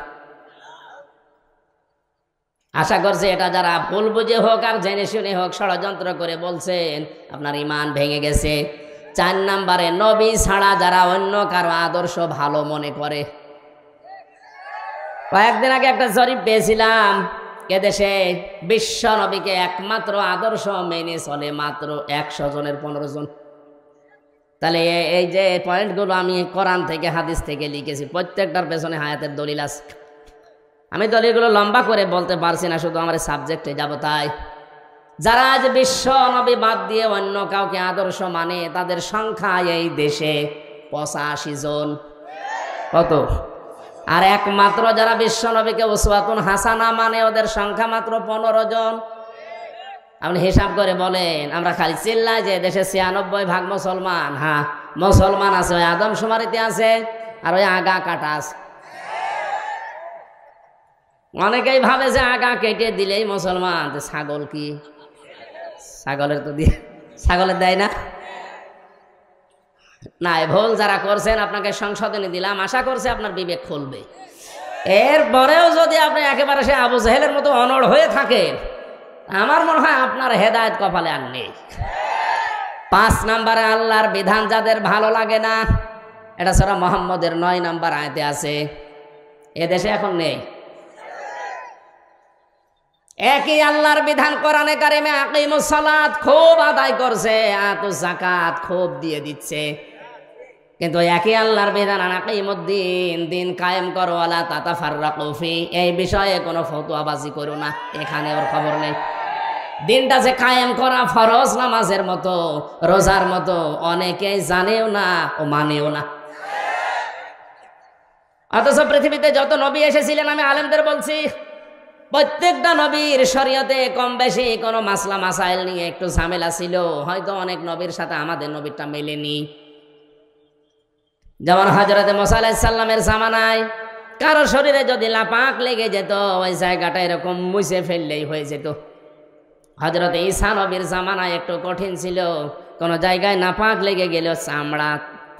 আশা করছি এটা যারা ভুল বুঝে হোক আর জেনে শুনে হোক ষড়যন্ত্র করে বলছেন, আপনার ঈমান ভেঙে গেছে। 4 নম্বরে নবী ছাড়া যারা অন্য কারো আদর্শ ভালো মনে করে। কয়েকদিন আগে একটা জরিপ পেয়েছিলাম, এদেশে বিশ্ব নবীকে একমাত্র আদর্শ মেনে চলে মাত্র 100 জনের 15 জন। তাহলে এই যে পয়েন্টগুলো আমি কোরআন থেকে হাদিস থেকে লিখেছি, প্রত্যেকটার পেছনে হায়াতের দলিল আছে। আমি দলিলগুলো লম্বা করে বলতে পারছি না, শুধু আমার সাবজেক্টে যাব। তাই যারা আজ বিশ্ব নবী বাদ দিয়ে অন্য কাউকে আদর্শ মানে, তাদের সংখ্যা এই দেশে 85 জন। কত? আর একমাত্র যারা বিশ্ব নবীকে উসওয়াতুন হাসানা মানে, ওদের সংখ্যা মাত্র 15 জন। আপনি হিসাব করে বলেন, আমরা খালি চিল্লাই যে দেশে 96% মুসলমান। হ্যাঁ মুসলমান আছে, ওই আদমশুমারিতে আছে, আর ওই আগা কাটা আছে। অনেকেই ভাবে যে আগা কেটে দিলেই মুসলমান। ছাগল কি? ছাগলের তো দিয়ে, ছাগলের দেয় না। না, ভুল যারা করছেন আপনাকে সংশোধনী দিলাম, আশা করছি আপনার বিবেক খুলবে। এরপরেও যদি আপনি একেবারে সে আবু জাহেলের মতো অনড় হয়ে থাকেন, আমার মনে হয় আপনার হেদায়েত কপালে আর নেই। 5 নম্বরে আল্লাহর বিধান যাদের ভালো লাগে না, এটা সূরা মুহাম্মদের 9 নম্বর আয়াতে আছে। এদেশে এখন নেই। একই আল্লাহর বিধান কোরআনে কারিমে আকিমুস সালাত খুব আদায় করছে, আতুজ যাকাত খুব দিয়ে দিচ্ছে। কিন্তু একই আল্লাহর বিধান আনাকিমুদ্দিন, দিন কায়েম করো, ওয়ালা তাতাফাররাকু ফি, এই বিষয়ে কোনো ফতোয়াবাজি করো না, এখানে ওর খবর নেই। দিনটা যে কায়েম করা ফরজ নামাজের মতো, রোজার মতো, অনেকেই জানেও না ও মানেও না। অথচ পৃথিবীতে যত নবী এসেছিলেন, আমি আলেমদের বলছি, প্রত্যেকটা নবীর শরীয়তে কম বেশি কোনো মাসলা মাসাইল নিয়ে একটু ঝামেলা ছিল। হয়তো অনেক নবীর সাথে আমাদের নবীরটা মেলেনি। যেমন হযরতে মুসা আলাইহিস সালামের জামানায় কারো শরীরে যদি লাপাক লেগে যেত, ওই জায়গাটা এরকম মুছে ফেললেই হয়ে যেত। হযরতে ঈসা নবীর জামানায় একটু কঠিন ছিল, কোনো জায়গায় নাপাক লেগে গেল চামড়া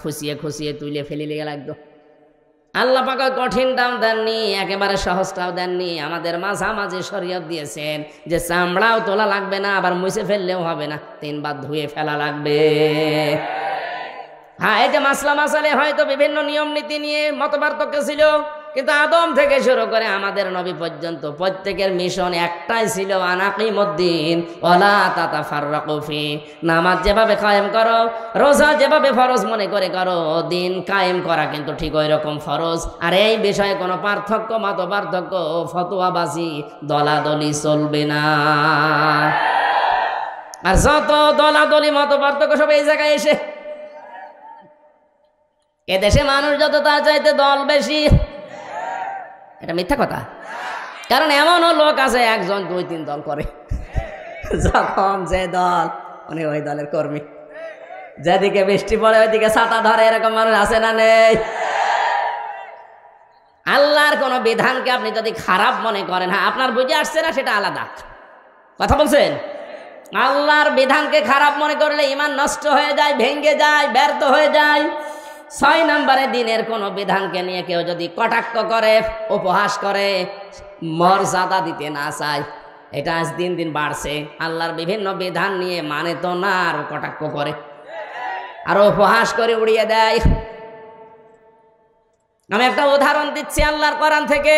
খুশিয়ে খুশিয়ে তুলে ফেলে লাগতো। আল্লাহ পাক কঠিনটাও দেননি, একেবারে সহজটাও দেননি, আমাদের মাঝামাঝি শরীয়ত দিয়েছেন যে চামড়াও তোলা লাগবে না, আবার মুছে ফেললেও হবে না, 3 বার ধুয়ে ফেলা লাগবে। হ্যাঁ, এই যে মাসলা মাসালে হয়তো বিভিন্ন নিয়ম নীতি নিয়ে মতপার্থক্য ছিল, কিন্তু আদম থেকে শুরু করে আমাদের নবী পর্যন্ত প্রত্যেকের মিশন একটাই ছিল, আনাকিমুদ্দিন ওয়ালা তাতাফাররাকু ফি। নামাজ যেভাবে কায়েম করো, রোজা যেভাবে ফরজ মনে করে করো, দিন কায়েম করা কিন্তু ঠিক ওই রকম ফরজ। আর এই বিষয়ে কোনো পার্থক্য, মত পার্থক্য, ফতোয়াবাজি, দলাদলি চলবে না। আর যত দলাদলি, মত পার্থক্য সব এই জায়গায় এসে, এদেশে মানুষ যত তার চাইতে দল বেশি। এটা মিথ্যা কথা। কারণ এমনও লোক আছে একজন 2-3 দল করে, যখন যে দল উনি ওই দলের কর্মী, যেদিকে বৃষ্টি পড়ে ওইদিকে ছাতা ধরে, এরকম মানুষ আছে না নেই? আল্লাহর কোন বিধানকে আপনি যদি খারাপ মনে করেন, হ্যাঁ আপনার বুঝে আসছে না সেটা আলাদা কথা বলছেন। আল্লাহর বিধানকে খারাপ মনে করলে ঈমান নষ্ট হয়ে যায়, ভেঙে যায়, ব্যর্থ হয়ে যায়। 6 নম্বরে দিনের কোন বিধানকে নিয়ে কেউ যদি কটাক্ষ করে, উপহাস করে, মর্যাদা দিতে না চায়, এটা আজ দিন দিন বাড়ছে। আল্লাহর বিভিন্ন বিধান নিয়ে মানে তো না, আর কটাক্ষ করে, আর উপহাস করে উড়িয়ে দেয়। আমি একটা উদাহরণ দিচ্ছি আল্লাহর কোরআন থেকে,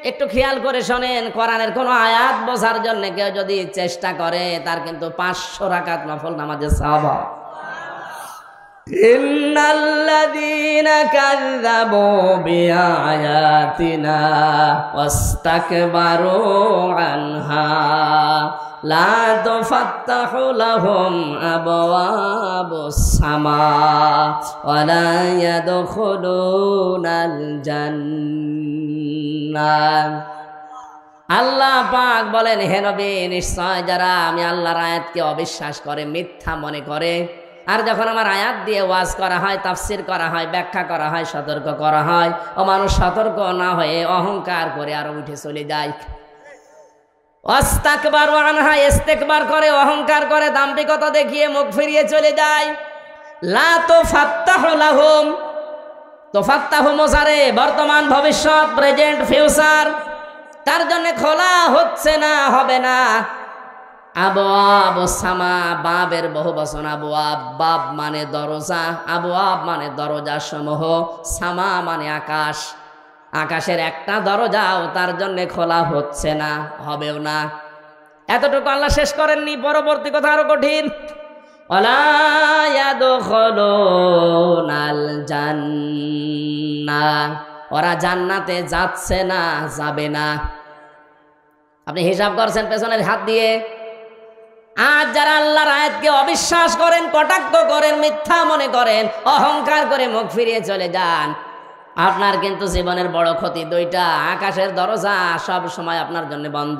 একটু খেয়াল করে শোনেন। কোরআনের কোন আয়াত বোঝার জন্য কেউ যদি চেষ্টা করে, তার কিন্তু 500 রাকাত নফল নামাজের সওয়াব। ইন্নাল্লাযীনা কাযযাবু বিআয়াতিনা ওয়াস্তাকবারু আনহা লা তুফাত্তাহু লাহুম আবওয়াবুস সামা ওয়া লা ইয়াদখুলুনাল জান্নাহ। আল্লাহ পাক বলেন, হে নবী, নিশ্চয় যারা আমি আল্লাহর আয়াতকে অবিশ্বাস করে, মিথ্যা মনে করে, আর যখন আমার আয়াত দিয়ে ওয়াজ করা হয়, তাফসির করা হয়, ব্যাখ্যা করা হয়, সতর্ক করা হয়, ও মানুষ সতর্ক না হয়ে অহংকার করে আরো উঠে চলে যায়। ওয়াস্তাকবারু আনহা, ইস্তেকবার করে, অহংকার করে, দাম্ভিকতা দেখিয়ে মুখ ফিরিয়ে চলে যায়। লা তুফাত্তাহু লাহুম, তুফাত্তাহু মুজারে, বর্তমান, ভবিষ্যৎ, প্রেজেন্ট, ফিউচার, তার জন্য খোলা হচ্ছে না, হবে না। আবওয়াবুস সামা, বাবের বহু বচন আবওয়াব, বাব মানে দরজা, আবওয়াব মানে দরজা সমূহ, সামা মানে আকাশ, আকাশের একটা দরজাও তার জন্য খোলা হচ্ছে না, হবেও না। এতটুকু আল্লাহ শেষ করেননি, পরবর্তী কথা আরো কঠিন। ওয়ালা ইয়াদখুলুনাল জান্নাহ, ওরা জান্নাতে যাচ্ছে না, যাবে না। আপনি হিসাব করছেন পেছনের হাত দিয়ে। আজ যারা আল্লাহর আয়াতকে অবিশ্বাস করেন, কটাক্ষ করেন, মিথ্যা মনে করেন, অহংকার করে মুখ ফিরিয়ে চলে যান, আপনার কিন্তু জীবনের বড় ক্ষতি 2টা। আকাশের দরজা সব সময় আপনার জন্য বন্ধ,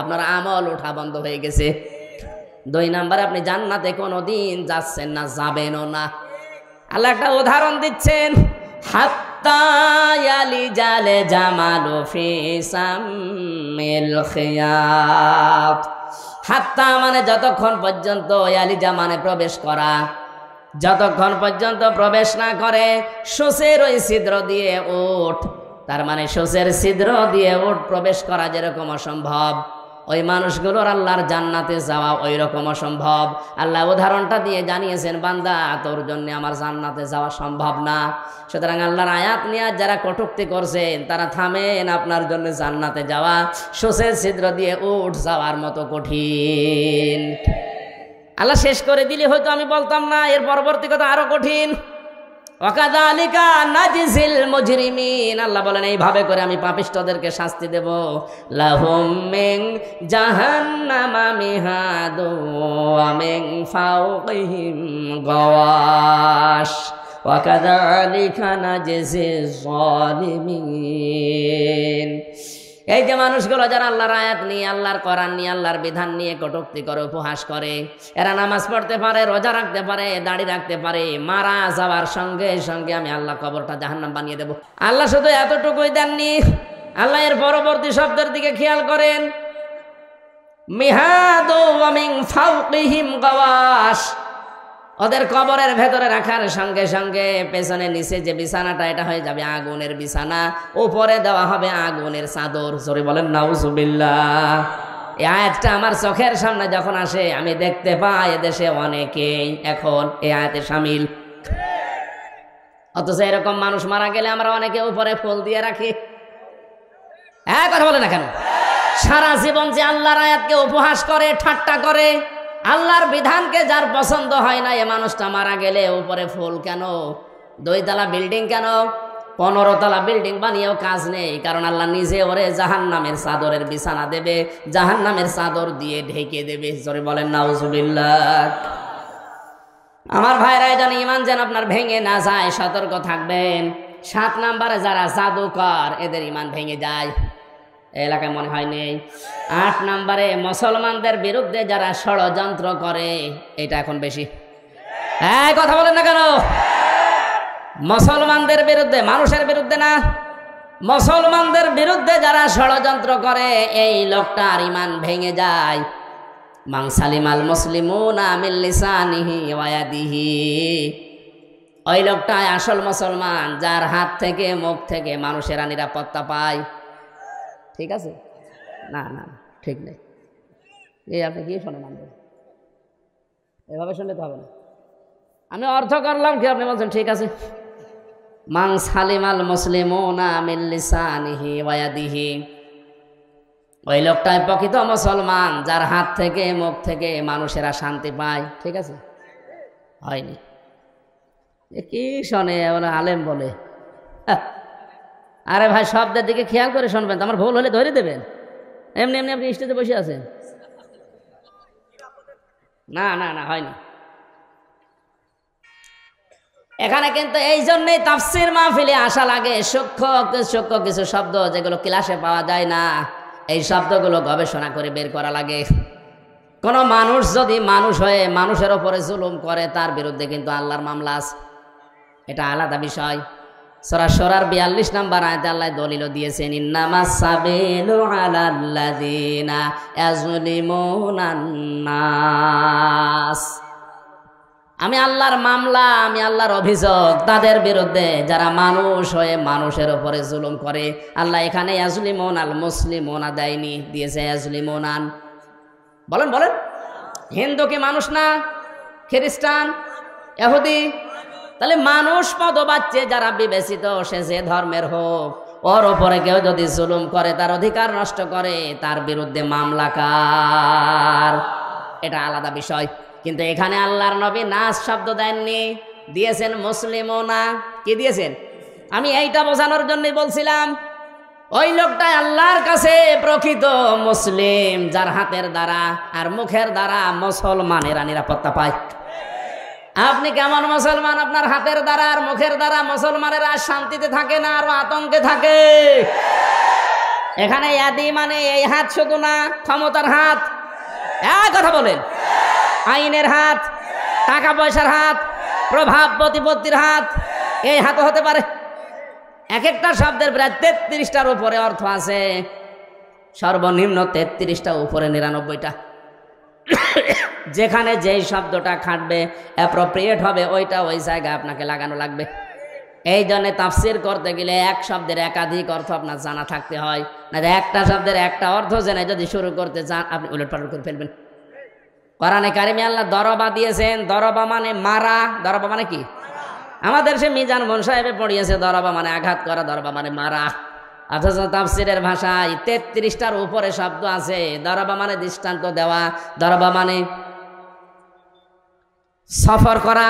আপনার আমল ওঠা বন্ধ হয়ে গেছে। 2 নম্বরে আপনি জান্নাতে কোনোদিন যাচ্ছেন না, যাবেনও না। আল্লাহ একটা উদাহরণ দিচ্ছেন, হাত্তা ইয়ালিজাল জামালু ফি সামিল খিয়াত। হাত্তা মানে যতক্ষণ পর্যন্ত, ইয়ালিজা মানে প্রবেশ করা, যতক্ষণ পর্যন্ত প্রবেশ না করে সূচের ওই ছিদ্র দিয়ে উট, তার মানে সূচের ছিদ্র দিয়ে উট প্রবেশ করা যেরকম অসম্ভব, ওই মানুষগুলোর আল্লাহর জান্নাতে যাওয়া ওই রকম অসম্ভব। আল্লাহ উদাহরণটা দিয়ে জানিয়েছেন, বান্দা তোর জন্য আমার জান্নাতে যাওয়া সম্ভব না। সুতরাং আল্লাহর আয়াত নিয়ে যারা কটূক্তি করছেন, তারা থামেন, আপনার জন্য জান্নাতে যাওয়া সূচের ছিদ্র দিয়ে উট যাওয়ার মতো কঠিন। আল্লাহ শেষ করে দিলে হয়তো আমি বলতাম না, এর পরবর্তী কথা আরো কঠিন। ওয়াকাযালিকা নাজিজিল মুজরিমিন, আল্লাহ বলেন এইভাবে করে আমি পাপিষ্ঠদেরকে শাস্তি দেব। লাহুম মিন জাহান্নামা মিহাদু ওয়া মিন ফাওকিহিম গাওয়াশ ওয়াকাযালিকা নাজিজিজ যালিমিন। এই যে মানুষগুলো যারা আল্লাহর আয়াত নিয়ে, আল্লাহর কোরআন নিয়ে, আল্লাহর বিধান নিয়ে কটূক্তি করে, উপহাস করে, এরা নামাজ পড়তে পারে, রোজা রাখতে পারে, দাড়ি রাখতে পারে, মারা যাওয়ার সঙ্গে সঙ্গে আমি আল্লাহ কবরটা জাহান্নাম বানিয়ে দেব। আল্লাহ শুধু এতটুকুই দেননি, আল্লাহ এর পরবর্তী শব্দের দিকে খেয়াল করেন, মিহাদু ওয়া মিন ফাওকিহিম গাওয়াশ, ওদের কবরের ভেতরে রাখার সঙ্গে সঙ্গে পেছনে নিচে যে বিছানাটা এটা হয়ে যাবে আগুনের বিছানা, উপরে দেওয়া হবে আগুনের চাদর। জোরে বলেন নাউজুবিল্লাহ। এই আয়াতটা আমার চোখের সামনে যখন আসে আমি দেখতে পাই এদেশে অনেকেই এখন এই আয়াতে শামিল, অথচ এরকম মানুষ মারা গেলে আমরা অনেকে উপরে ফুল দিয়ে রাখি। কথা বলে না কেন? সারা জীবন যে আল্লাহর আয়াতকে উপহাস করে, ঠাট্টা করে, আল্লাহর বিধানকে যার পছন্দ হয় না, এ মানুষটা মারা গেলে উপরে ফুল কেন, 2 তলা বিল্ডিং কেন, 15 তলা বিল্ডিং বানিয়েও কাজ নেই, কারণ আল্লাহ নিজে ওরে জাহান্নামের চাদরের বিছানা দেবে, জাহান্নামের চাদর দিয়ে ঢেকে দেবে। জোরে বলেন নাউজুবিল্লাহ। আমার ভাইরা যেন ঈমান যেন আপনার ভেঙে না যায়, সতর্ক থাকবেন। 7 নম্বরে যারা জাদুকর, এদের ঈমান ভেঙে যায়, এলাকায় মনে হয় নেই। 8 নম্বরে মুসলমানদের বিরুদ্ধে যারা ষড়যন্ত্র করে, এটা এখন বেশি। কথা বলেন না কেন? মুসলমানদের বিরুদ্ধে, মানুষের বিরুদ্ধে না, মুসলমানদের বিরুদ্ধে যারা ষড়যন্ত্র করে, এই লোকটার ঈমান ভেঙে যায়। মান সালিমাল মুসলিমুনা মিন লিসানিহি ওয়া ইয়াদিহি, ওই লোকটাই আসল মুসলমান, যার হাত থেকে মুখ থেকে মানুষেরা নিরাপত্তা পায়। ঠিক আছে? না না ঠিক নেই। এই আপনি কি শোনেন? এভাবে শুনলে তো হবে না। আমি অর্থ করলাম কি, আপনি বলছেন ঠিক আছে। মান সালিমাল মুসলিমুনা মিন লিসানিহি ওয়া ইয়াদিহি, ওই লোকটাই প্রকৃত মুসলমান, যার হাত থেকে মুখ থেকে মানুষেরা শান্তি পায়। ঠিক আছে? হয়নি। কি শোনে আলেম বলে? আরে ভাই, শব্দের দিকে খেয়াল করে শুনবেন, আমার ভুল হলে ধরে দেবেন। এমনি এমনি আপনি স্টেজে বসে আছেন। না না না, হয়নি। এখানে কিন্তু এই জন্যই তাফসীর মাহফিলে আসা লাগে। সূক্ষ্ম কিছু শব্দ যেগুলো ক্লাসে পাওয়া যায় না, এই শব্দগুলো গবেষণা করে বের করা লাগে। কোন মানুষ যদি মানুষ হয়ে মানুষের ওপরে জুলুম করে, তার বিরুদ্ধে কিন্তু আল্লাহর মামলা আছে, এটা আলাদা বিষয়। সূরা শুরার 42 নম্বর আয়াতে আল্লাহ দলিল দিয়েছেন, ইন্নামাস সাবিলু আলাল্লাযিনা ইয়াজলিমুনান নাস। আমি আল্লাহর মামলা, আমি আল্লাহর অভিযোগ তাদের বিরুদ্ধে যারা মানুষ হয়ে মানুষের উপরে জুলুম করে। আল্লাহ এখানে ইয়াজলিমুন আল মুসলিমুনা দেয়নি, দিয়েছে ইয়াজলিমুনান। বলেন বলেন, হিন্দু কি মানুষ না? খ্রিস্টান, ইহুদি? তাহলে মানুষ পদবাচ্যে যারা বিবেচিত, সে যে ধর্মের হোক, ওর ওপরে কেউ যদি জুলুম করে, তার অধিকার নষ্ট করে, তার বিরুদ্ধে মামলা কার? এটা আলাদা বিষয়। কিন্তু এখানে আল্লাহর নবী নাস শব্দ দেননি, দিয়েছেন মুসলিমুনা। কি দিয়েছেন? আমি এইটা বোঝানোর জন্যই বলছিলাম, ওই লোকটাই আল্লাহর কাছে প্রকৃত মুসলিম, যার হাতের দ্বারা আর মুখের দ্বারা মুসলমানেরা নিরাপত্তা পায়। আপনি কেমন মুসলমান? আপনার হাতের দ্বারা আর মুখের দ্বারা মুসলমানেরা শান্তিতে থাকে না, আরো আতঙ্কে থাকে। এখানে ইয়াদি মানে এই হাত শুধু না, ক্ষমতার হাত। কথা বলেন, আইনের হাত, টাকা পয়সার হাত, প্রভাব প্রতিপত্তির হাত, এই হাতও হতে পারে। এক একটা শব্দের প্রায় 33টার উপরে অর্থ আছে, সর্বনিম্ন 33টা, উপরে 99টা। যেখানে যেই শব্দটা খাটবে, অ্যাপ্রোপ্রিয়েট হবে, ওইটা ওই জায়গায় আপনাকে লাগানো লাগবে। এই জন্য তাফসীর করতে গেলে এক শব্দের একাধিক অর্থ আপনার জানা থাকতে হয়, না একটা শব্দের একটা অর্থ জেনে যদি শুরু করতে চান, আপনি উলটপালট করে ফেলবেন। কোরআনে কারিমে আল্লাহ দরবা দিয়েছেন, দরবা মানে মারা। দরবা মানে কি? আমাদের সে মিজান মন সাহেবে পড়িয়েছে, দরবা মানে আঘাত করা, দরবা মানে মারা। অথচ তাফসীরের ভাষায় 33টার উপরে শব্দ আছে। দরবা মানে দৃষ্টান্ত দেওয়া, দরবা মানে সফর করা,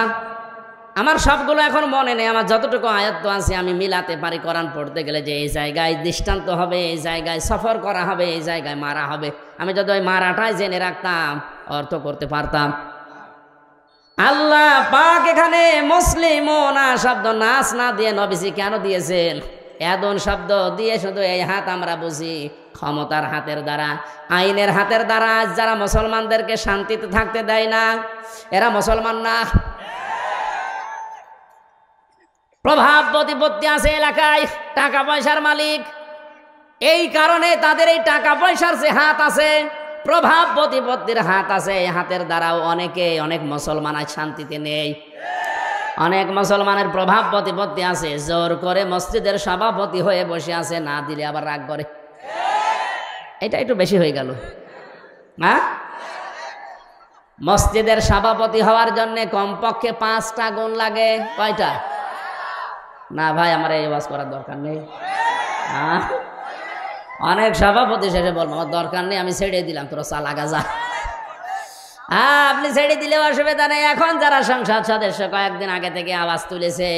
আমার সবগুলো এখন মনে নেই, আমার যতটুকু আয়ত্ত আছে আমি মিলাতে পারি। কোরআন পড়তে গেলে যে এই জায়গায় দৃষ্টান্ত হবে, এই জায়গায় সফর করা হবে, এই জায়গায় মারা হবে, আমি যদি ওই মারাটাই জেনে রাখতাম অর্থ করতে পারতাম। আল্লাহ পাক এখানে মুসলিমুনা শব্দ নাস না দিয়ে নবীজি কেন দিয়েছেন? এদন শব্দ দিয়ে শুধু এই হাত আমরা বুঝি ক্ষমতার হাতের দ্বারা, আইনের হাতের দ্বারা। যারা মুসলমানদেরকে শান্তিতে থাকতে দেয় না, এরা মুসলমান না। প্রভাব প্রতিপত্তি আছে এলাকায়, টাকা পয়সার মালিক, এই কারণে তাদের এই টাকা পয়সার যে হাত আছে, প্রভাব প্রতিপত্তির হাত আছে, এই হাতের দ্বারাও অনেক মুসলমান আজ শান্তিতে নেই। অনেক মুসলমানের প্রভাব প্রতিপত্তি আছে, জোর করে মসজিদের সভাপতি হয়ে বসে আছে, না দিলে আবার রাগ করে। এটা একটু বেশি হয়ে গেল। হ্যাঁ, মসজিদের সভাপতি হওয়ার জন্য কমপক্ষে 5টা গুণ লাগে। কয়টা? না ভাই, আমার এই ওয়াজ করার দরকার নেই। হ্যাঁ, অনেক সভাপতি শেষে বলবো আমার দরকার নেই, আমি ছেড়ে দিলাম, তোরা চালা গাজা। হ্যাঁ, আপনি ছেড়ে দিলেও অসুবিধা নেই। এখন যারা সংসদ সদস্য কয়েকদিন আগে থেকে আওয়াজ তুলেছে,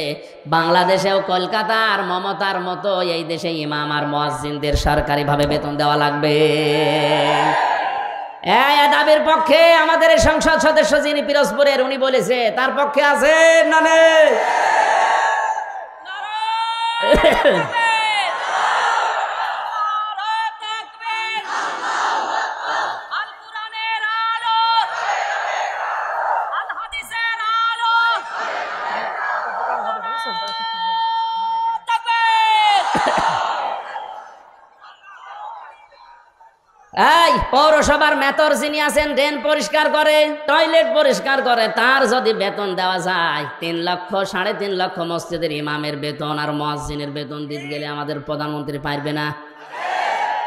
বাংলাদেশেও কলকাতা আর মমতার মতো এই দেশে ইমাম আর মুয়াজ্জিনদের সরকারিভাবে বেতন দেওয়া লাগবে। এই দাবির পক্ষে আমাদের এই সংসদ সদস্য যিনি পিরোজপুরের, উনি বলেছে, তার পক্ষে আছে না নেই? এই পৌরসভার মেয়র যিনি আছেন, ড্রেন পরিষ্কার করে, টয়লেট পরিষ্কার করে, তার যদি বেতন দেওয়া যায় 3 লক্ষ 3.5 লক্ষ, মসজিদের ইমামের বেতন আর মুয়াজ্জিনের বেতন দিতে গেলে আমাদের প্রধানমন্ত্রী পারবে না।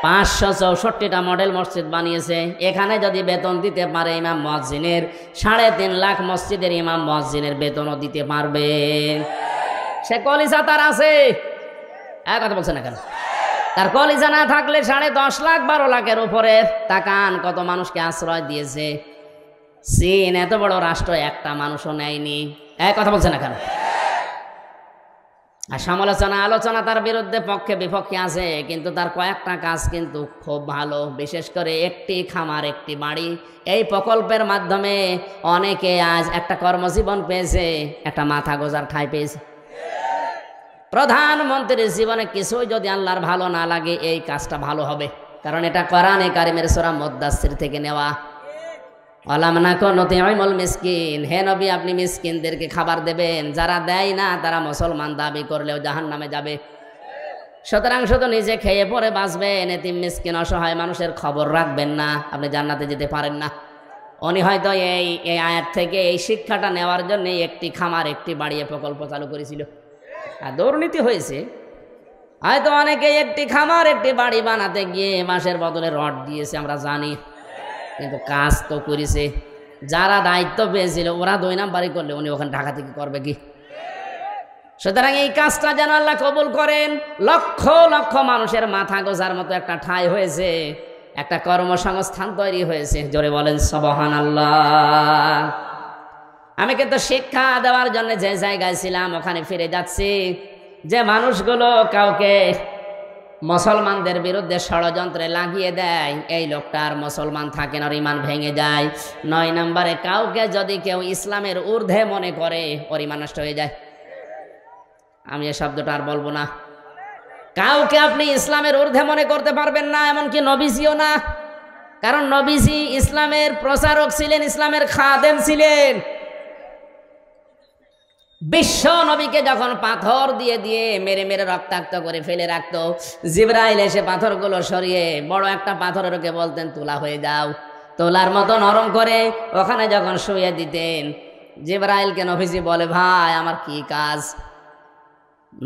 564টা মডেল মসজিদ বানিয়েছে, এখানে যদি বেতন দিতে পারে ইমাম মুয়াজ্জিনের, 3.5 লাখ মসজিদের ইমাম মুয়াজ্জিনের বেতনও দিতে পারবে। সে কলিজা তার আছে, এক কথা বলছে না কেন? তার কলিজা না থাকলে 10.5 লাখ 12 লাখের উপরে। তাকান কত মানুষকে আশ্রয় দিয়েছে। চীন এত বড় রাষ্ট্র, একটা মানুষও নেয়নি। এক কথা বলছে না কেন? আর সমালোচনা আলোচনা তার বিরুদ্ধে পক্ষে বিপক্ষে আছে, কিন্তু তার কয়েকটা কাজ কিন্তু খুব ভালো। বিশেষ করে একটি খামার একটি বাড়ি, এই প্রকল্পের মাধ্যমে অনেকে আজ একটা কর্মজীবন পেয়েছে, একটা মাথা গোজার ঠাঁই পেয়েছে। প্রধানমন্ত্রীর জীবনে কিছুই যদি আল্লাহর ভালো না লাগে, এই কাজটা ভালো হবে, কারণ এটা কোরআনে কারিমের সূরা মুদ্দাসসির থেকে নেওয়া। আলাম নাকুন নুতি'মুল মিসকিন, হে নবী আপনি মিসকিনদেরকে খাবার দেবেন, যারা দেয় না তারা মুসলমান দাবি করলেও জাহান্নামে যাবে। সুতরাং শুধু নিজে খেয়ে পরে বাঁচবেন, এতিম মিসকিন অসহায় মানুষের খবর রাখবেন না, আপনি জান্নাতে যেতে পারেন না। উনি হয়তো এই আয়াত থেকে এই শিক্ষাটা নেওয়ার জন্য একটি খামার একটি বাড়ি প্রকল্প চালু করেছিল। আর দুর্নীতি হয়েছে, হয়তো অনেকে একটি খামার একটি বাড়ি বানাতে গিয়ে মাসের বদলে রড দিয়েছে, আমরা জানি, কিন্তু কাজ তো করেছে। যারা দায়িত্ব পেয়েছিল ওরা 2 নাম্বারই করলে উনি ওখানে ঢাকা থেকে করবে কি? সুতরাং এই কাজটা যেন আল্লাহ কবুল করেন। লক্ষ লক্ষ মানুষের মাথা গোজার মতো একটা ঠাঁই হয়েছে, একটা কর্মসংস্থান তৈরি হয়েছে। জোরে বলেন সুবহানাল্লাহ। আমি কিন্তু শিক্ষা দেওয়ার জন্য যে জায়গায় ছিলাম ওখানে ফিরে যাচ্ছি। যে মানুষগুলো কাউকে মুসলমানদের বিরুদ্ধে ষড়যন্ত্রে লাগিয়ে দেয়, এই লোকটার মুসলমান থাকে না, ইমান ভেঙে যায়। 9 নম্বরে কাউকে যদি কেউ ইসলামের ঊর্ধ্বে মনে করে, ওর ইমান নষ্ট হয়ে যায়। আমি এই শব্দটা আর বলবো না। কাউকে আপনি ইসলামের ঊর্ধ্বে মনে করতে পারবেন না, এমনকি নবীজিও না। কারণ নবীজি ইসলামের প্রচারক ছিলেন, ইসলামের খাদেম ছিলেন। বিশ্ব নবীকে যখন পাথর দিয়ে দিয়ে মেরে মেরে রক্তাক্ত করে ফেলে রাখতো, জিবরাইল এসে পাথরগুলো সরিয়ে বড় একটা পাথরের ওকে বলতেন তুলা হয়ে যাও, তোলার মতো নরম করে ওখানে যখন শুয়ে দিতেন, জিবরাইলকে নবীজি বলে ভাই আমার কি কাজ?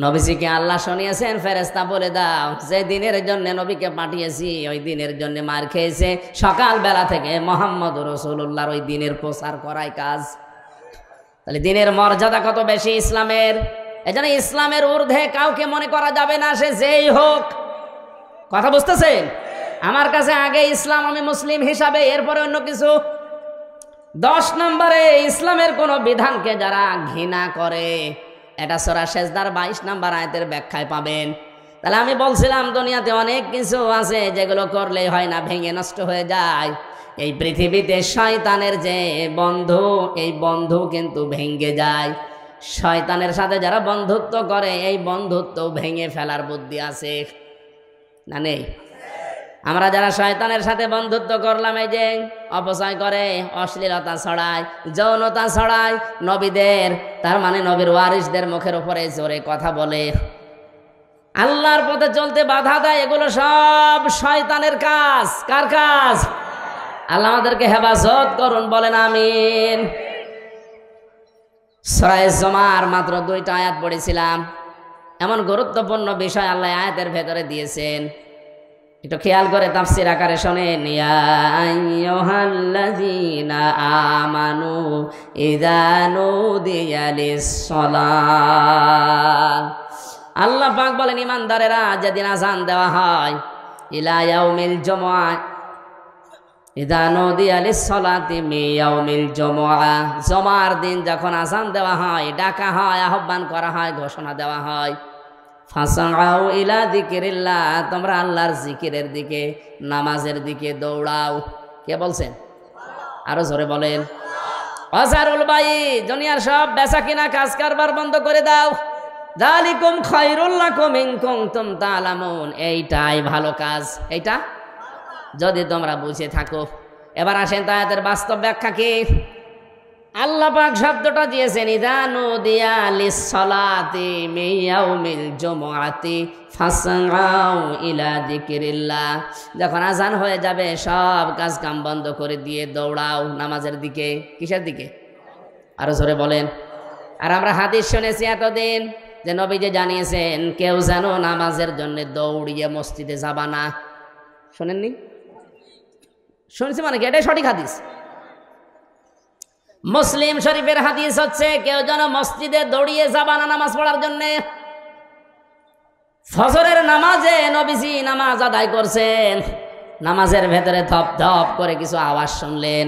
নবীজিকে আল্লাহ শুনিয়েছেন, ফেরেশতা বলে দাও যে দিনের জন্য নবীকে পাঠিয়েছি ওই দিনের জন্য মার খেয়েছে, সকালবেলা থেকে মোহাম্মদ রাসূলুল্লাহর ওই দিনের প্রচার করাই কাজ। তাহলে দিনের মর্যাদা কত বেশি ইসলামের। এজন্য ইসলামের ঊর্ধ্বে কাউকে মনে করা যাবে না, সে যেই হোক। কথা বুঝতেছেন? আমার কাছে আগে ইসলাম, আমি মুসলিম হিসাবে, এরপরে অন্য কিছু। 10 নম্বরে ইসলামের কোন বিধানকে যারা ঘৃণা করে, এটা সূরা সেজদার 22 নম্বর আয়াতের ব্যাখ্যায় পাবেন। তাহলে আমি বলছিলাম দুনিয়াতে অনেক কিছু আছে যেগুলো করলেই হয় না, ভেঙে নষ্ট হয়ে যায়। এই পৃথিবীতে শয়তানের যে বন্ধু, এই বন্ধু কিন্তু ভেঙে যায়। শয়তানের সাথে যারা বন্ধুত্ব করে, এই বন্ধুত্ব ভেঙে ফেলার বুদ্ধি আছে না নেই? আমরা যারা শয়তানের সাথে বন্ধুত্ব করলাম, এই যে অপচয় করে, অশ্লীলতা ছড়ায়, যৌনতা ছড়ায়, নবীদের তার মানে নবীর ওয়ারিসদের মুখের উপরে জোরে কথা বলে, আল্লাহর পথে চলতে বাধা দেয়, এগুলো সব শয়তানের কাজ। কার কাজ? আল্লাহ আমাদেরকে হেফাজত করুন, বলেন আমিন। সূরা জুমার মাত্র 2টা আয়াত পড়েছিলাম। এমন গুরুত্বপূর্ণ বিষয় আল্লাহ আয়াতের ভেতরে দিয়েছেন, একটু খেয়াল করে তাফসীর আকারে শোনেন। ইয়া আইয়ুহাল্লাযীনা আমানু ইযা নুদিয়া লিস-সালাহ, আল্লাহ পাক বলেন ঈমানদারেরা যেদিন আযান দেওয়া হয়, ইলা ইয়াউমিল জুমআ ইযা নুদিয়া লিস-সালাতি মিন ইয়াউমিল জুমআ, জুমার দিন যখন আযান দেওয়া হয়, ডাকা হয়, আহ্বান করা হয়, ঘোষণা দেওয়া হয়, ফাসাউ ইলা যিকিরিল্লাহ, তোমরা আল্লাহর জিকিরের দিকে, নামাজের দিকে দৌড়াও। কে বলছেন? আরো জোরে বলেন। ওয়াজারুল বাই, দুনিয়ার সব বেচা কিনা কাজ কারবার বন্ধ করে দাও। যালিকুম খায়রুল লাকুম ইন কুনতুম তা'লামুন, এইটাই ভালো কাজ, এইটা যদি তোমরা বুঝে থাকো। এবার আসেন আয়াতের বাস্তব ব্যাখ্যা কি। আল্লাহ পাক শব্দটা দিয়েছেন ইযা নুদিয়া লিস-সালাতি মিন ইয়াউমিল জুমআতি ফাসআউ ইলা যিকিরিল্লাহ, যখন আযান হয়ে যাবে সব কাজ কাম বন্ধ করে দিয়ে দৌড়াও নামাজের দিকে। কিসের দিকে? আরো জোরে বলেন। আর আমরা হাদিস শুনেছি এতদিন যে নবীজি জানিয়েছেন কেউ যেন নামাজের জন্য দৌড়িয়ে মসজিদে যাবা না। শোনেননি? শুনেছি মানে কি? এটাই সঠিক হাদিস। মুসলিম শরীফের হাদিস হচ্ছে কেউ যেন মসজিদে দৌড়িয়ে যাবা না নামাজ পড়ার জন্য। ফজরের নামাজে নবীজি নামাজ আদায় করছেন, নামাজের ভেতরে ধপ ধপ করে কিছু আওয়াজ শুনলেন,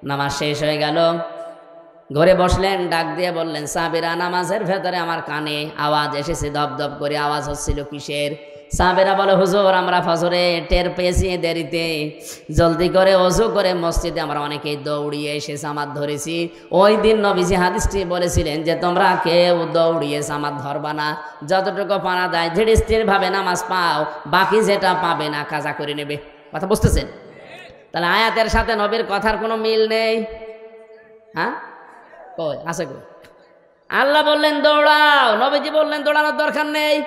নামাজ শেষ হয়ে গেল, ঘরে বসলেন, ডাক দিয়ে বললেন সাহাবীরা নামাজের ভেতরে আমার কানে আওয়াজ এসেছে, ধপ ধপ করে আওয়াজ হচ্ছিল, কিসের? সাহাবীরা বলে হুজুর আমরা ফজরে টের পেয়েছি দেরিতে, জলদি করে ওযু করে মসজিদে আমরা অনেকেই দৌড়িয়ে এসে জামাত ধরেছি। ওই দিন নবীজি হাদিসটি বলেছিলেন যে তোমরা কেউ দৌড়িয়ে জামাত ধরবা না, যতটুকু পারা যায় ধীরে স্থির ভাবে নামাজ পাও, বাকি যেটা পাবে না কাজা করে নেবে। কথা বুঝতেছেন? তাহলে আয়াতের সাথে নবীর কথার কোনো মিল নেই। হ্যাঁ কই আছে কই? আল্লাহ বললেন দৌড়াও, নবীজি বললেন দৌড়ানোর দরকার নেই।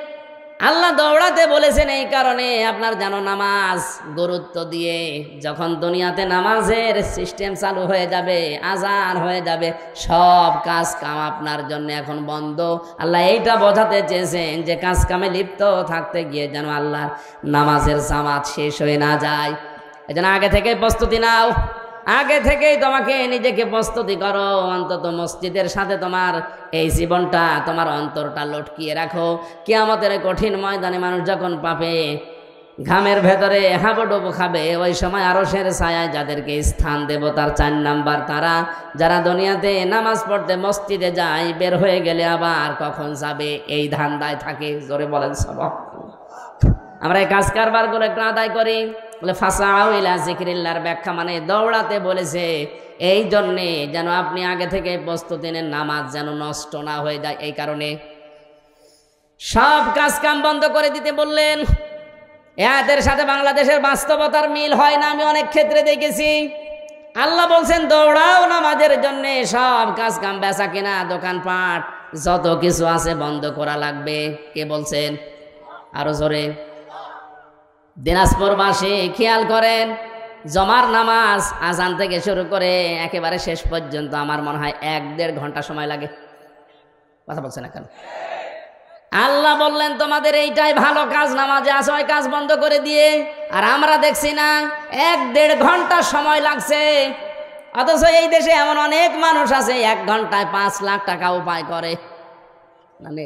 আল্লাহ দৌড়াতে বলেছেন এই কারণে আপনার যেন নামাজ গুরুত্ব দিয়ে, যখন দুনিয়াতে নামাজের সিস্টেম চালু হয়ে যাবে, আজান হয়ে যাবে, সব কাজ কাম আপনার জন্য এখন বন্ধ। আল্লাহ এইটা বোঝাতে চেয়েছেন যে কাজ কামে লিপ্ত থাকতে গিয়ে যেন আল্লাহর নামাজের জামাত শেষ হয়ে না যায়। এই জন্য আগে থেকে প্রস্তুতি নাও, আগে থেকেই তোমাকে নিজেকে প্রস্তুতি করো, অন্তত মসজিদের সাথে তোমার এই জীবনটা, তোমার অন্তরটা লটকিয়ে রাখো। কিয়ামতের কঠিন ময়দানে মানুষ যখন পাবে, ঘামের ভেতরে হাবুডুবু খাবে, ওই সময় আরশের ছায়ায় যাদেরকে স্থান দেব তার 4 নাম্বার তারা, যারা দুনিয়াতে নামাজ পড়তে মসজিদে যায়, বের হয়ে গেলে আবার কখন যাবে এই ধান্দায় থাকে। জোরে বলেন সবাব। আমরা এই কাজ কারবার করে একটু আদায় করি। বলে ফাসাউ ইলা যিকিরিল্লাহর ব্যাখ্যা মানে দৌড়াতে বলেছে এই জন্যে যেন আপনি আগে থেকে প্রস্তুতি নেন, নামাজ যেন নষ্ট না হয়ে যায়। এই কারণে সব কাজ কাম বন্ধ করে দিতে বললেন। এদের সাথে বাংলাদেশের বাস্তবতার মিল হয় না, আমি অনেক ক্ষেত্রে দেখেছি। আল্লাহ বলছেন দৌড়াও নামাজের জন্য, সব কাজ কাম বেচা কেনা দোকানপাট যত কিছু আছে বন্ধ করা লাগবে। কে বলছেন? আরো জোরে। দিনাজপুরবাসী খেয়াল করেন, জমার নামাজ আজান থেকে শুরু করে একেবারে শেষ পর্যন্ত আমার মনে হয় 1-1.5 ঘন্টা সময় লাগে। কথা বলছে না কেন? আল্লাহ বললেন তোমাদের এইটাই ভালো কাজ, নামাজে আসো, ওই কাজ বন্ধ করে দিয়ে। আর আমরা দেখছি না 1-1.5 ঘন্টা সময় লাগছে, অথচ এই দেশে এমন অনেক মানুষ আছে 1 ঘন্টায় 5 লাখ টাকা উপায় করে। মানে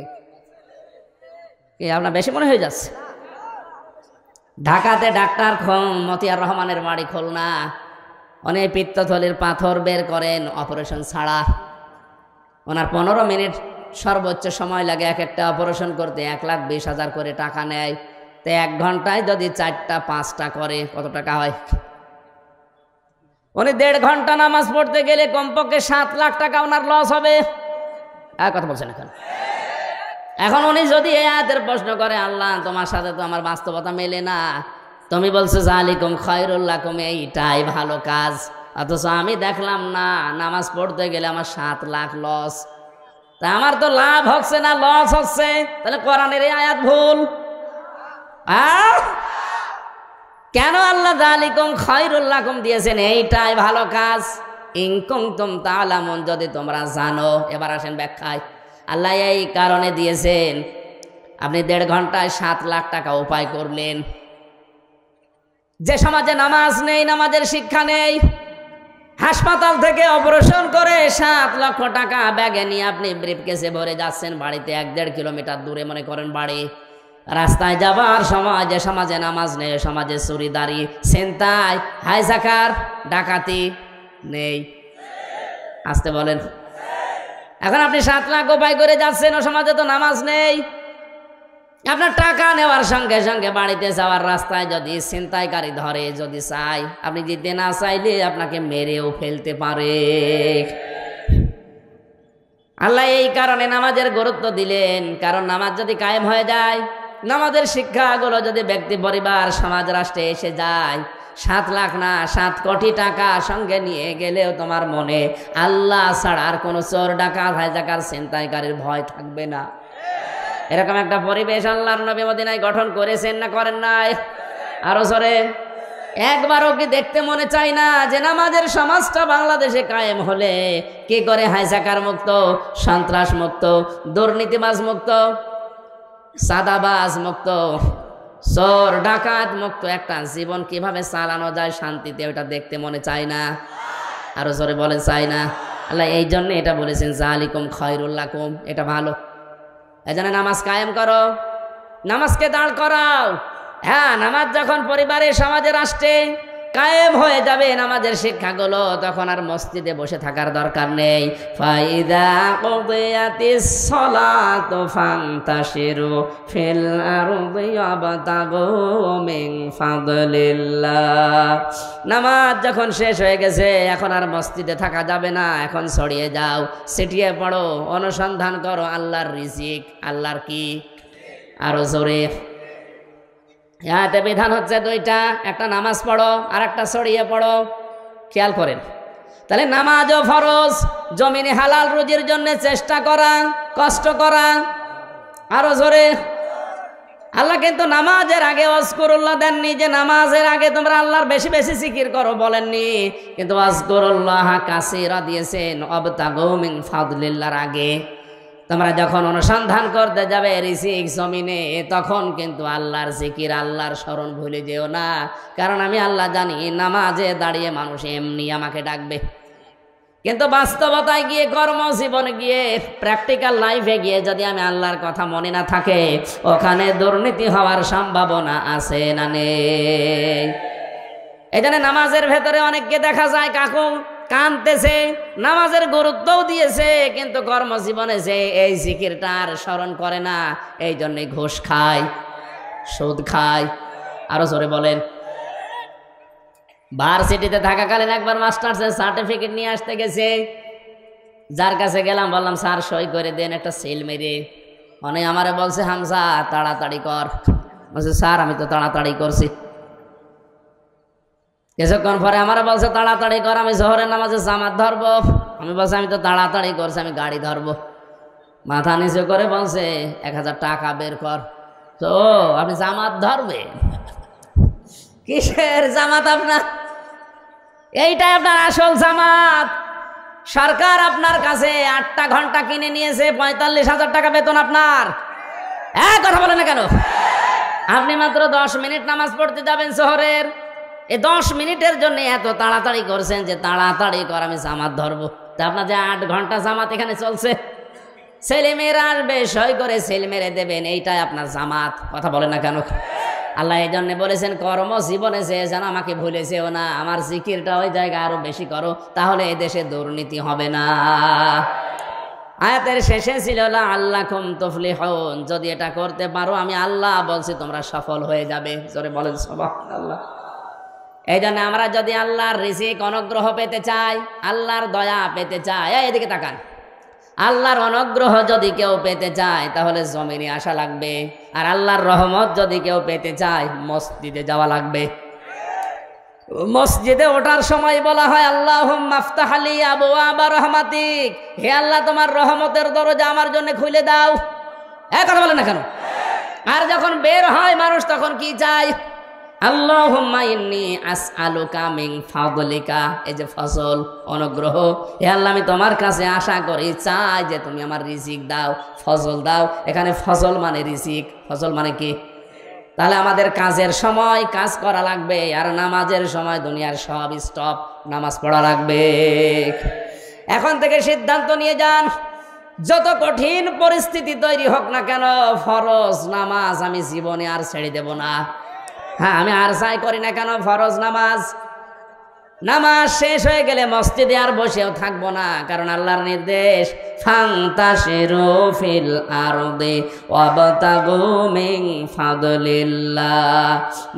আপনার বেশি মনে হয়ে যাচ্ছে? ঢাকাতে ডাক্তার মতিয়ার রহমানের বাড়ি খুলনা, উনি পিত্তথলির পাথর বের করেন অপারেশন ছাড়া। ওনার 15 মিনিট সর্বোচ্চ সময় লাগে এক একটা অপারেশন করতে, 1,20,000 করে টাকা নেয়। তো 1 ঘন্টায় যদি 4টা 5টা করে কত টাকা হয়? উনি 1.5 ঘন্টা নামাজ পড়তে গেলে কমপক্ষে 7 লাখ টাকা ওনার লস হবে। কথা বলছেন এখন উনি যদি এই আয়াতের প্রশ্ন করে, আল্লাহ তোমার সাথে তো আমার বাস্তবতা মেলে না, তুমি বলছো যালিকুম খায়রুল লাকুম, এইটাই ভালো কাজ, অথচ আমি দেখলাম না নামাজ পড়তে গেলে আমার 7 লাখ লস। তা আমার তো লাভ হচ্ছে না লস হচ্ছে, তাহলে কোরআনের এই আয়াত ভুল। কেন আল্লাহ যালিকুম খায়রুল লাকুম দিয়েছেন? এইটাই ভালো কাজ। ইন কুনতুম তা'লামুন, যদি তোমরা জানো। এবার আসেন ব্যাখ্যায়। আল্লাহ এই কারণে দিয়েছেন, আপনি 1.5 ঘন্টায় 7 লাখ টাকা উপায় করলেন। যে সমাজে নামাজ নেই, নামাজের শিক্ষা নেই, হাসপাতাল থেকে অপারেশন করে 7 লক্ষ টাকা ব্যাগে নিয়ে আপনি ব্রিফকেসে ভরে যাচ্ছেন বাড়িতে, 1-1.5 কিলোমিটার দূরে মনে করেন বাড়ি। রাস্তায় যাবার সময় যে সমাজে নামাজ নেই, সমাজে চুরিদারি, ছিনতাই, হাইজাকার, ডাকাতি নেই। আসতে বলেন। এখন আপনি 7 লাখ উপায় করে যাচ্ছেন, ও সমাজে তো নামাজ নেই। আপনার টাকা নেওয়ার সঙ্গে সঙ্গে বাড়িতে যাওয়ার রাস্তায় যদি ছিনতাইকারী ধরে, যদি চাই, আপনি দিতে না চাইলে আপনাকে মেরেও ফেলতে পারে। আল্লাহ এই কারণে নামাজের গুরুত্ব দিলেন, কারণ নামাজ যদি কায়েম হয়ে যায়, নামাজের শিক্ষাগুলো যদি ব্যক্তি পরিবার সমাজ রাষ্ট্রে এসে যায়, 7 লাখ না 7 কোটি টাকা সঙ্গে নিয়ে গেলেও তোমার মনে আল্লাহ ছাড়া আর কোনো চোর, ডাকাত, হাইজাকার, ছিনতাইকারীর ভয় থাকবে না। এরকম একটা পরিবেশ আল্লাহর নবী মদিনায় গঠন করেছেন না করেন নাই? আরো জোরে। একবারও কি দেখতে মনে চায় না যে নামাজের সমাজটা বাংলাদেশে কায়েম হলে কি করে হাইজাকার মুক্ত, সন্ত্রাস মুক্ত, দুর্নীতিবাজ মুক্ত, সাদাবাজ মুক্ত, চোর ডাকাত মুক্ত একটা জীবন কিভাবে চালানো যায় শান্তিতে, ওটা দেখতে মনে চায় না? আরো জোরে বলেন, চাই না। আল্লাহ এই জন্য এটা বলেছেন যালিকুম খায়রুল লাকুম, এটা ভালো। এজন্য নামাজ কায়েম করো, নামাজকে দাঁড় করাও। হ্যাঁ, নামাজ যখন পরিবারে, সমাজে, রাষ্ট্রে কায়েম হয়ে যাবে নামাজের শিক্ষাগুলো, তখন আর মসজিদে বসে থাকার দরকার নেই। ফাইদা কুদিয়াতিস সালাতু ফান্তাশিরু ফিল আরদি ওয়াবতাগু মিন ফাদলিল্লাহ। নামাজ যখন শেষ হয়ে গেছে, এখন আর মসজিদে থাকা যাবে না, এখন ছড়িয়ে যাও, ছিটিয়ে পড়ো, অনুসন্ধান করো আল্লাহর রিজিক। আল্লাহর কি? আরো জোরে। এতে বিধান হচ্ছে 2টা, একটা নামাজ পড়ো আর একটা ছড়িয়ে পড়ো। খেয়াল করেন, তাহলে নামাজও ফরজ, জমিনে হালাল রুজির জন্য চেষ্টা করা, কষ্ট করা। আরো জোরে। আল্লাহ কিন্তু নামাজের আগে ওয়াজকুরুল্লাহ দেননি, যে নামাজের আগে তোমরা আল্লাহর বেশি বেশি জিকির করো, বলেননি। কিন্তু ওয়াজকুরুল্লাহ কাসীরা দিয়েছেন, ওয়াবতাগু মিন ফাদলিল্লাহর আগে। তোমরা যখন অনুসন্ধান করতে যাবে রিজিক জমিনে, তখন কিন্তু আল্লাহর জিকির, আল্লাহর স্মরণ ভুলে যেও না। কারণ আমি আল্লাহ জানি নামাজে দাঁড়িয়ে মানুষ এমনি আমাকে ডাকবে, কিন্তু বাস্তবতায় গিয়ে, কর্মজীবনে গিয়ে, প্র্যাকটিক্যাল লাইফে গিয়ে যদি আমি আল্লাহর কথা মনে না থাকে, ওখানে দুর্নীতি হওয়ার সম্ভাবনা আছে না নেই? এই জন্য নামাজের ভেতরে অনেককে দেখা যায় কাকু কানতেছে, নামাজের গুরুত্বও দিয়েছে, কিন্তু কর্মজীবনে যে এই জিকিরটার স্মরণ করে না, এই জন্যে ঘুষ খায়, সুদ খায়। আরো জোরে বলেন। ভার্সিটিতে থাকাকালীন একবার মাস্টার্সের সার্টিফিকেট নিয়ে আসতে গেছে, যার কাছে গেলাম, বললাম স্যার সই করে দেন একটা সিল মেরে। মানে আমারে বলছে হামজা তাড়াতাড়ি কর। বলছে স্যার আমি তো তাড়াতাড়ি করছি। কিছুক্ষণ পরে আমার বলছে তাড়াতাড়ি কর, আমি জোহরের নামাজে জামাত ধরবো। আমি বলছি আমি তো তাড়াতাড়ি করছি, আমি গাড়ি ধরবো। মাথা নিচু করে বলছে 1000 টাকা বের কর। তো আপনি জামাত ধরবেন? কিসের জামাত আপনার? এইটাই আপনার আসল জামাত। সরকার আপনার কাছে 8টা ঘন্টা কিনে নিয়েছে, 45,000 টাকা বেতন আপনার। কথা বলে না কেন? আপনি মাত্র 10 মিনিট নামাজ পড়তে যাবেন শহরের, এই 10 মিনিটের জন্য এত তাড়াতাড়ি করছেন যে তাড়াতাড়ি কর, আমি জামাত ধরবো। তা আপনার যে 8 ঘন্টা জামাত এখানে চলছে, ছেলে মেয়েরা আসবে, সই করে ছেলে মেরে দেবেন, এইটাই আপনার জামাত। কথা বলে না কেন? আল্লাহ এই জন্য বলেছেন কর্মজীবনে যে যেন আমাকে ভুলেছেও না, আমার জিকিরটা ওই জায়গায় আরো বেশি করো, তাহলে এই দেশে দুর্নীতি হবে না। আয়াতের শেষে ছিল লাআল্লাকুম তুফলিহুন, যদি এটা করতে পারো আমি আল্লাহ বলছি তোমরা সফল হয়ে যাবে। জোরে বলেন সুবহানাল্লাহ। এই জন্য আমরা যদি আল্লাহর রিজিক অনুগ্রহ পেতে চাই, আল্লাহর দয়া পেতে চাই, এদিকে তাকান, আল্লাহর অনুগ্রহ যদি কেউ পেতে চায় তাহলে জমিনে আসা লাগবে, আর আল্লাহর রহমত যদি কেউ পেতে চায় মসজিদে যাওয়া লাগবে। মসজিদে ওঠার সময় বলা হয় আল্লাহুম্মা আফতাহ লি আবওয়াবা রাহমাতিক, হে আল্লাহ তোমার রহমতের দরজা আমার জন্য খুলে দাও। কথা বলে না কেন? আর যখন বের হয় মানুষ তখন কি চায়? আল্লাহুম্মা ইন্নী আসআলুকা মিন ফাদলিকা, এই যে ফজল অনুগ্রহ, হে আল্লাহ আমি তোমার কাছে আশা করি, চাই যে তুমি আমার রিজিক দাও, ফজল দাও। এখানে ফজল মানে রিজিক, ফজল মানে কি? তাহলে আমাদের কাজের সময় কাজ করা লাগবে, আর নামাজের সময় দুনিয়ার সব স্টপ, নামাজ পড়া লাগবে। এখন থেকে সিদ্ধান্ত নিয়ে যান, যত কঠিন পরিস্থিতি তৈরি হোক না কেন ফরজ নামাজ আমি জীবনে আর ছেড়ে দেব না। হ্যাঁ, আমি আর চাই করি না কেন ফরজ নামাজ, নামাজ শেষ হয়ে গেলে মসজিদে আর বসেও থাকবো না, কারণ আল্লাহর নির্দেশ ফান্তাশিরু ফিল আরদি ওয়াবতাগু মিন ফাদলিল্লাহ।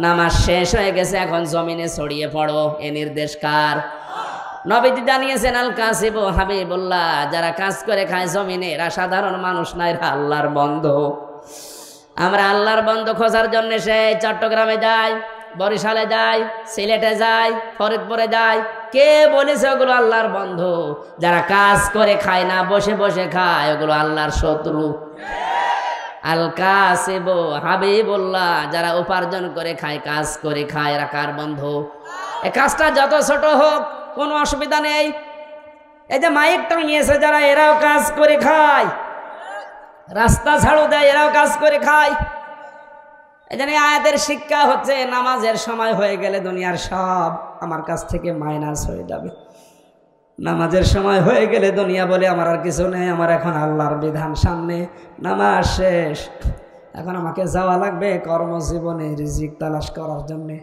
নামাজ শেষ হয়ে গেছে, এখন জমিনে ছড়িয়ে পড়ো, এ নির্দেশ কার? নবীজি জানিয়েছেন আল কাসিবু হাবিবুল্লাহ, যারা কাজ করে খায় জমিনে এরা সাধারণ মানুষ না, এরা আল্লাহর বন্ধু। আমরা আল্লাহর বন্ধু খোঁজার জন্য সেই চট্টগ্রামে যাই, বরিশালে যাই, সিলেটে যাই, ফরিদপুরে যাই। কে বলেছে ওগুলো আল্লাহর বন্ধু? যারা কাজ করে খায় না, বসে বসে খায়, ওগুলো আল্লাহর শত্রু। আল কাসিবু হাবিবুল্লাহ, যারা উপার্জন করে খায়, কাজ করে খায়, এরা কার বন্ধু? এই কাজটা যত ছোট হোক কোনো অসুবিধা নেই। এই যে মাইক টাঙিয়েছে যারা, এরাও কাজ করে খায়, রাস্তা ঝাড়ু দেয়, এরাও কাজ করে খায়। এই জন্য আয়াতের শিক্ষা হচ্ছে নামাজের সময় হয়ে গেলে দুনিয়ার সব আমার কাছ থেকে মাইনাস হয়ে যাবে। নামাজের সময় হয়ে গেলে দুনিয়া বলে আমার আর কিছু নেই, আমার এখন আল্লাহর বিধান সামনে, নামাজ শেষ, এখন আমাকে যাওয়া লাগবে কর্মজীবনে রিজিক তালাশ করার জন্যে।